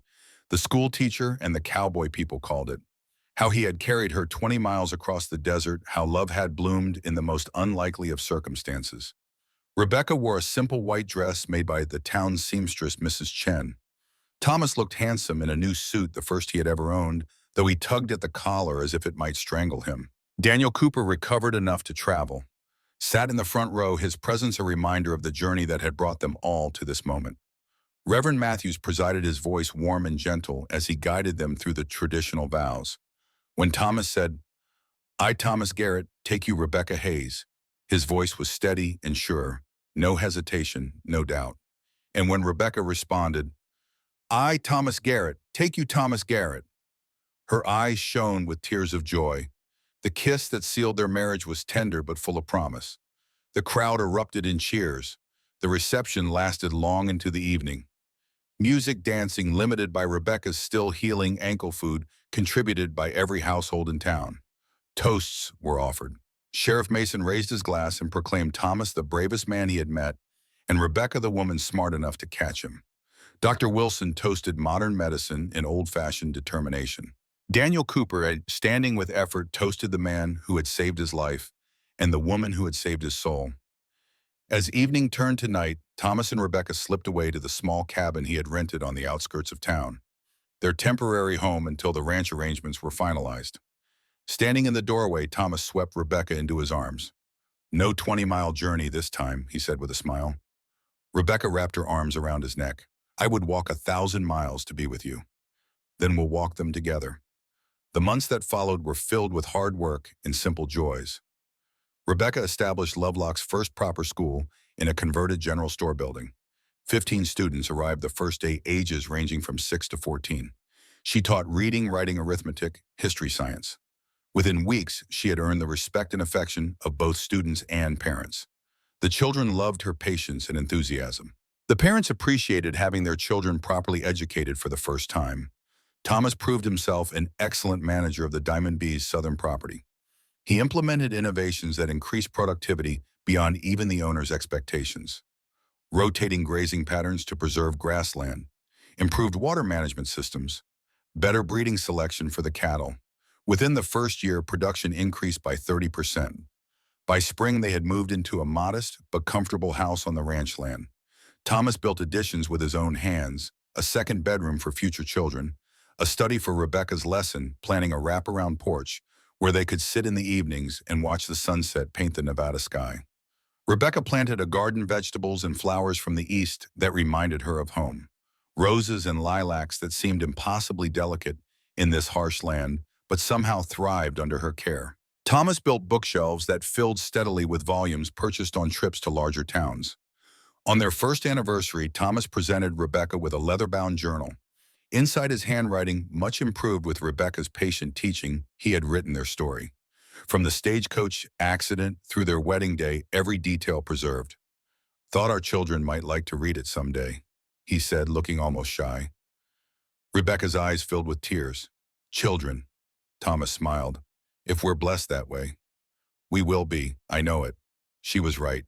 The school teacher and the cowboy people called it. How he had carried her 20 miles across the desert, how love had bloomed in the most unlikely of circumstances. Rebecca wore a simple white dress made by the town's seamstress, Mrs. Chen. Thomas looked handsome in a new suit, the first he had ever owned, though he tugged at the collar as if it might strangle him. Daniel Cooper recovered enough to travel. Sat in the front row, his presence a reminder of the journey that had brought them all to this moment. Reverend Matthews presided, his voice warm and gentle as he guided them through the traditional vows. When Thomas said, I, Thomas Garrett, take you Rebecca Hayes, his voice was steady and sure, no hesitation, no doubt. And when Rebecca responded, I, Thomas Garrett, take you Thomas Garrett, her eyes shone with tears of joy. The kiss that sealed their marriage was tender but full of promise. The crowd erupted in cheers. The reception lasted long into the evening. Music, dancing, limited by Rebecca's still healing ankle food, contributed by every household in town. Toasts were offered. Sheriff Mason raised his glass and proclaimed Thomas the bravest man he had met, and Rebecca the woman smart enough to catch him. Dr. Wilson toasted modern medicine and old-fashioned determination. Daniel Cooper, standing with effort, toasted the man who had saved his life and the woman who had saved his soul. As evening turned to night, Thomas and Rebecca slipped away to the small cabin he had rented on the outskirts of town, their temporary home until the ranch arrangements were finalized. Standing in the doorway, Thomas swept Rebecca into his arms. No 20-mile journey this time, he said with a smile. Rebecca wrapped her arms around his neck. I would walk 1,000 miles to be with you. Then we'll walk them together. The months that followed were filled with hard work and simple joys. Rebecca established Lovelock's first proper school in a converted general store building. 15 students arrived the first day, ages ranging from 6 to 14. She taught reading, writing, arithmetic, history, science. Within weeks, she had earned the respect and affection of both students and parents. The children loved her patience and enthusiasm. The parents appreciated having their children properly educated for the first time. Thomas proved himself an excellent manager of the Diamond B's southern property. He implemented innovations that increased productivity beyond even the owner's expectations. Rotating grazing patterns to preserve grassland, improved water management systems, better breeding selection for the cattle. Within the first year, production increased by 30%. By spring, they had moved into a modest but comfortable house on the ranch land. Thomas built additions with his own hands, a second bedroom for future children, a study for Rebecca's lesson, planning a wraparound porch where they could sit in the evenings and watch the sunset paint the Nevada sky. Rebecca planted a garden, vegetables and flowers from the east that reminded her of home. Roses and lilacs that seemed impossibly delicate in this harsh land, but somehow thrived under her care. Thomas built bookshelves that filled steadily with volumes purchased on trips to larger towns. On their first anniversary, Thomas presented Rebecca with a leather-bound journal. Inside his handwriting, much improved with Rebecca's patient teaching, he had written their story. From the Stagecoach accident through their wedding day, every detail preserved. Thought our children might like to read it someday, he said, looking almost shy. Rebecca's eyes filled with tears. Children, Thomas smiled. If we're blessed that way. We will be, I know it. She was right.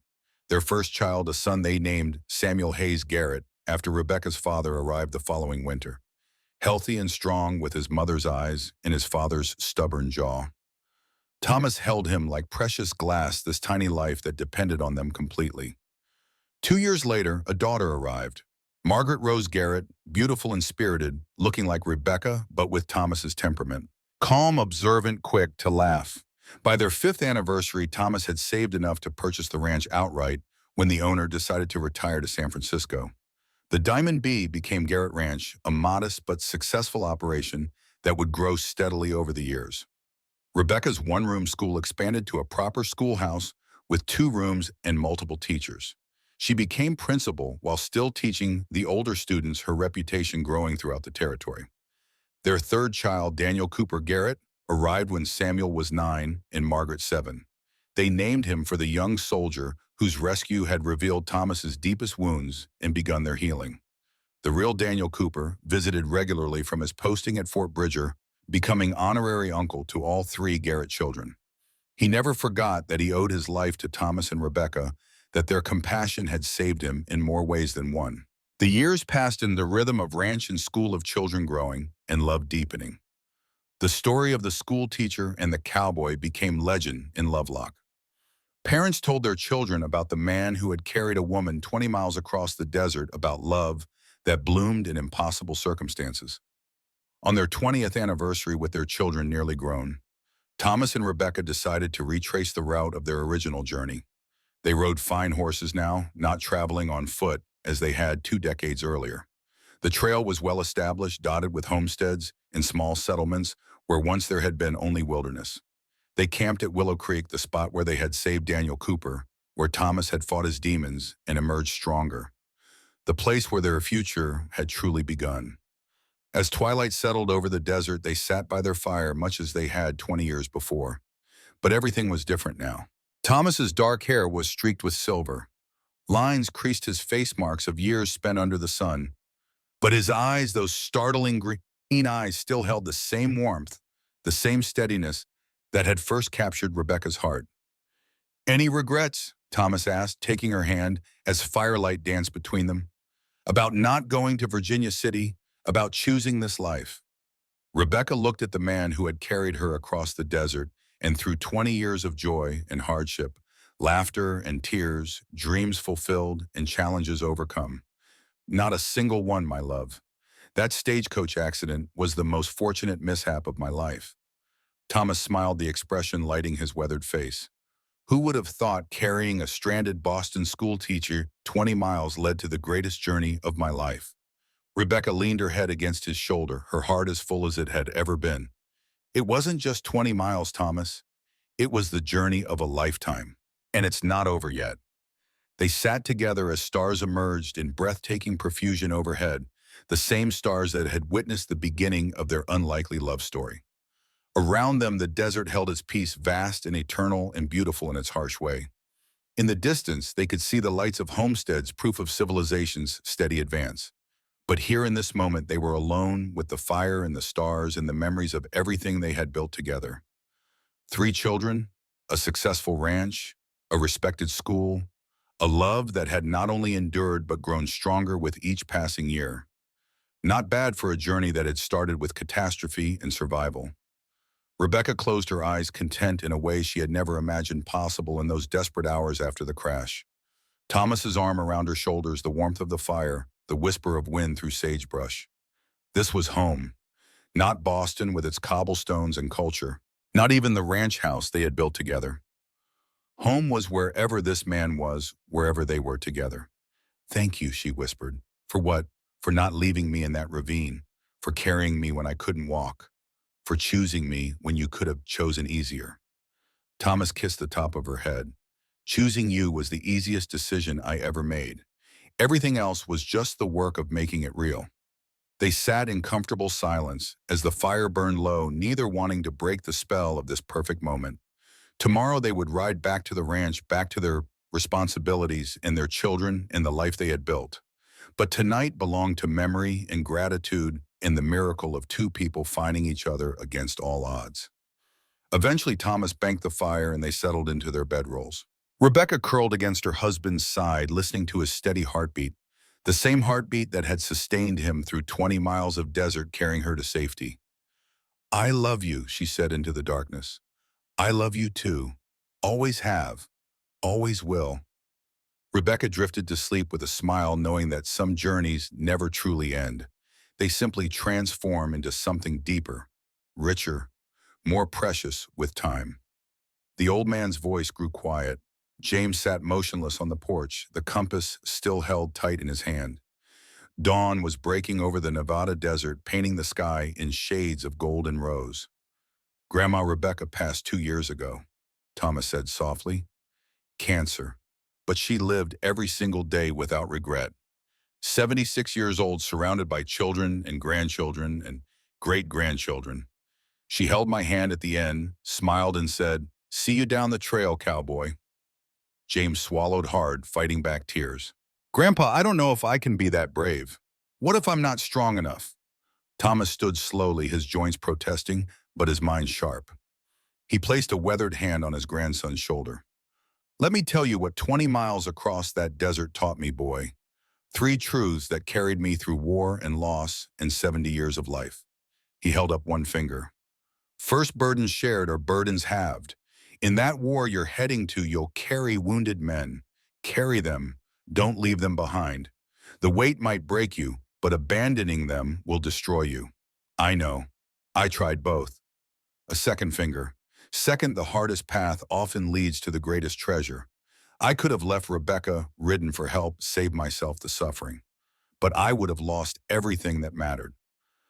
Their first child, a son they named Samuel Hayes Garrett, after Rebecca's father arrived the following winter. Healthy and strong with his mother's eyes and his father's stubborn jaw. Thomas held him like precious glass, this tiny life that depended on them completely. 2 years later, a daughter arrived. Margaret Rose Garrett, beautiful and spirited, looking like Rebecca, but with Thomas's temperament. Calm, observant, quick to laugh. By their 5th anniversary, Thomas had saved enough to purchase the ranch outright when the owner decided to retire to San Francisco. The Diamond B became Garrett Ranch, a modest but successful operation that would grow steadily over the years. Rebecca's one-room school expanded to a proper schoolhouse with 2 rooms and multiple teachers. She became principal while still teaching the older students, her reputation growing throughout the territory. Their 3rd child, Daniel Cooper Garrett, arrived when Samuel was 9 and Margaret 7. They named him for the young soldier whose rescue had revealed Thomas's deepest wounds and begun their healing. The real Daniel Cooper visited regularly from his posting at Fort Bridger, becoming honorary uncle to all 3 Garrett children. He never forgot that he owed his life to Thomas and Rebecca, that their compassion had saved him in more ways than one. The years passed in the rhythm of ranch and school of children growing and love deepening. The story of the school teacher and the cowboy became legend in Lovelock. Parents told their children about the man who had carried a woman 20 miles across the desert, about love that bloomed in impossible circumstances. On their 20th anniversary, with their children nearly grown, Thomas and Rebecca decided to retrace the route of their original journey. They rode fine horses now, not traveling on foot as they had 2 decades earlier. The trail was well established, dotted with homesteads and small settlements where once there had been only wilderness. They camped at Willow Creek, the spot where they had saved Daniel Cooper, where Thomas had fought his demons and emerged stronger. The place where their future had truly begun. As twilight settled over the desert, they sat by their fire much as they had 20 years before. But everything was different now. Thomas's dark hair was streaked with silver. Lines creased his face, marks of years spent under the sun. But his eyes, those startling green eyes, still held the same warmth, the same steadiness that had first captured Rebecca's heart. "Any regrets?" Thomas asked, taking her hand as firelight danced between them. "About not going to Virginia City, about choosing this life?" Rebecca looked at the man who had carried her across the desert and through 20 years of joy and hardship, laughter and tears, dreams fulfilled and challenges overcome. "Not a single one, my love. That stagecoach accident was the most fortunate mishap of my life." Thomas smiled, the expression lighting his weathered face. Who would have thought carrying a stranded Boston school teacher 20 miles led to the greatest journey of my life? Rebecca leaned her head against his shoulder, her heart as full as it had ever been. "It wasn't just 20 miles, Thomas. It was the journey of a lifetime. And it's not over yet." They sat together as stars emerged in breathtaking profusion overhead, the same stars that had witnessed the beginning of their unlikely love story. Around them, the desert held its peace, vast and eternal and beautiful in its harsh way. In the distance, they could see the lights of homesteads, proof of civilization's steady advance. But here in this moment, they were alone with the fire and the stars and the memories of everything they had built together. 3 children, a successful ranch, a respected school, a love that had not only endured but grown stronger with each passing year. Not bad for a journey that had started with catastrophe and survival. Rebecca closed her eyes, content in a way she had never imagined possible in those desperate hours after the crash. Thomas's arm around her shoulders, the warmth of the fire, the whisper of wind through sagebrush. This was home. Not Boston with its cobblestones and culture. Not even the ranch house they had built together. Home was wherever this man was, wherever they were together. "Thank you," she whispered. "For what? For not leaving me in that ravine. For carrying me when I couldn't walk. For choosing me when you could have chosen easier." Thomas kissed the top of her head. "Choosing you was the easiest decision I ever made. Everything else was just the work of making it real." They sat in comfortable silence as the fire burned low, neither wanting to break the spell of this perfect moment. Tomorrow they would ride back to the ranch, back to their responsibilities and their children and the life they had built. But tonight belonged to memory and gratitude and the miracle of two people finding each other against all odds. Eventually, Thomas banked the fire and they settled into their bedrolls. Rebecca curled against her husband's side, listening to his steady heartbeat, the same heartbeat that had sustained him through 20 miles of desert carrying her to safety. "I love you," she said into the darkness. "I love you too. Always have. Always will." Rebecca drifted to sleep with a smile, knowing that some journeys never truly end. They simply transform into something deeper, richer, more precious with time. The old man's voice grew quiet. James sat motionless on the porch, the compass still held tight in his hand. Dawn was breaking over the Nevada desert, painting the sky in shades of gold and rose. "Grandma Rebecca passed 2 years ago," Thomas said softly. "Cancer. But she lived every single day without regret. 76 years old, surrounded by children and grandchildren and great-grandchildren. She held my hand at the end, smiled and said, 'See you down the trail, cowboy.'" James swallowed hard, fighting back tears. "Grandpa, I don't know if I can be that brave. What if I'm not strong enough?" Thomas stood slowly, his joints protesting, but his mind sharp. He placed a weathered hand on his grandson's shoulder. "Let me tell you what 20 miles across that desert taught me, boy. 3 truths that carried me through war and loss and 70 years of life." He held up one finger. "First, burdens shared are burdens halved. In that war you're heading to, you'll carry wounded men. Carry them. Don't leave them behind. The weight might break you, but abandoning them will destroy you. I know. I tried both." A second finger. "Second, the hardest path often leads to the greatest treasure. I could have left Rebecca, ridden for help, saved myself the suffering. But I would have lost everything that mattered.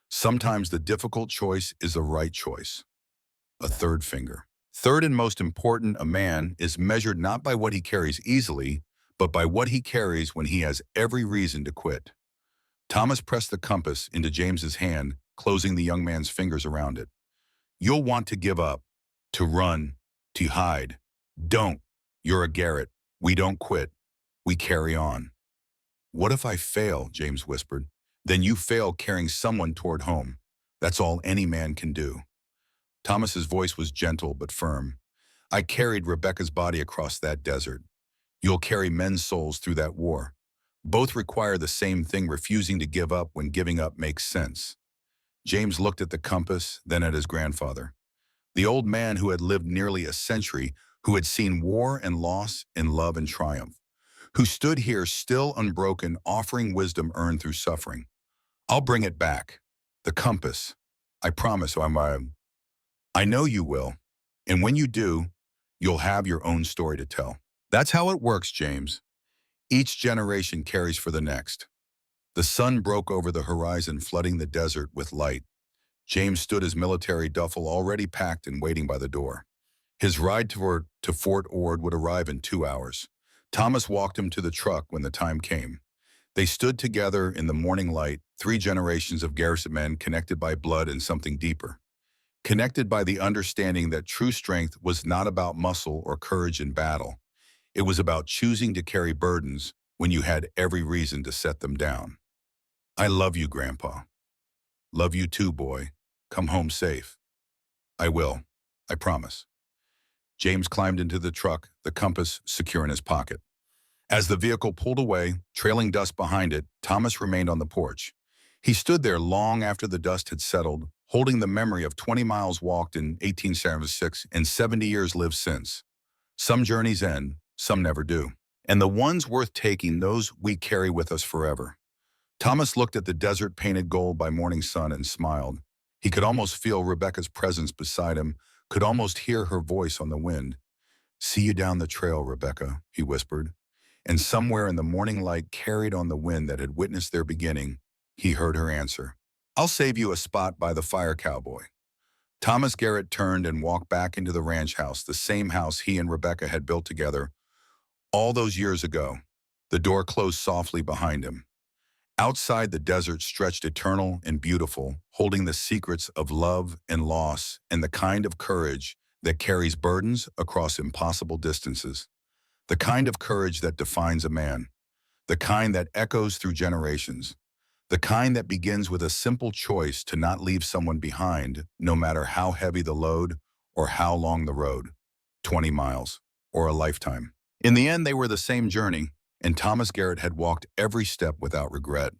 Sometimes the difficult choice is the right choice." A third finger. "Third and most important, a man is measured not by what he carries easily, but by what he carries when he has every reason to quit." Thomas pressed the compass into James's hand, closing the young man's fingers around it. "You'll want to give up, to run, to hide. Don't. You're a Garrett. We don't quit. We carry on." "What if I fail?" James whispered. "Then you fail carrying someone toward home. That's all any man can do." Thomas's voice was gentle but firm. "I carried Rebecca's body across that desert. You'll carry men's souls through that war. Both require the same thing, refusing to give up when giving up makes sense." James looked at the compass, then at his grandfather. The old man who had lived nearly a century, who had seen war and loss and love and triumph, who stood here still unbroken, offering wisdom earned through suffering. "I'll bring it back. The compass. I promise. I know you will. And when you do, you'll have your own story to tell." That's how it works, James. Each generation carries for the next. The sun broke over the horizon, flooding the desert with light. James stood his military duffel already packed and waiting by the door. His ride to Fort Ord would arrive in 2 hours. Thomas walked him to the truck when the time came. They stood together in the morning light, 3 generations of garrison men connected by blood and something deeper. Connected by the understanding that true strength was not about muscle or courage in battle. It was about choosing to carry burdens when you had every reason to set them down. "I love you, Grandpa." "Love you too, boy. Come home safe." "I will. I promise." James climbed into the truck, the compass secure in his pocket. As the vehicle pulled away, trailing dust behind it, Thomas remained on the porch. He stood there long after the dust had settled, holding the memory of 20 miles walked in 1876 and 70 years lived since. Some journeys end, some never do. And the ones worth taking, those we carry with us forever. Thomas looked at the desert painted gold by morning sun and smiled. He could almost feel Rebecca's presence beside him, could almost hear her voice on the wind. "See you down the trail, Rebecca," he whispered. And somewhere in the morning light carried on the wind that had witnessed their beginning, he heard her answer. "I'll save you a spot by the fire, cowboy." Thomas Garrett turned and walked back into the ranch house, the same house he and Rebecca had built together all those years ago. The door closed softly behind him. Outside, the desert stretched eternal and beautiful, holding the secrets of love and loss and the kind of courage that carries burdens across impossible distances. The kind of courage that defines a man. the kind that echoes through generations, the kind that begins with a simple choice to not leave someone behind, no matter how heavy the load or how long the road, 20 miles or a lifetime. In the end, they were the same journey, and Thomas Garrett had walked every step without regret.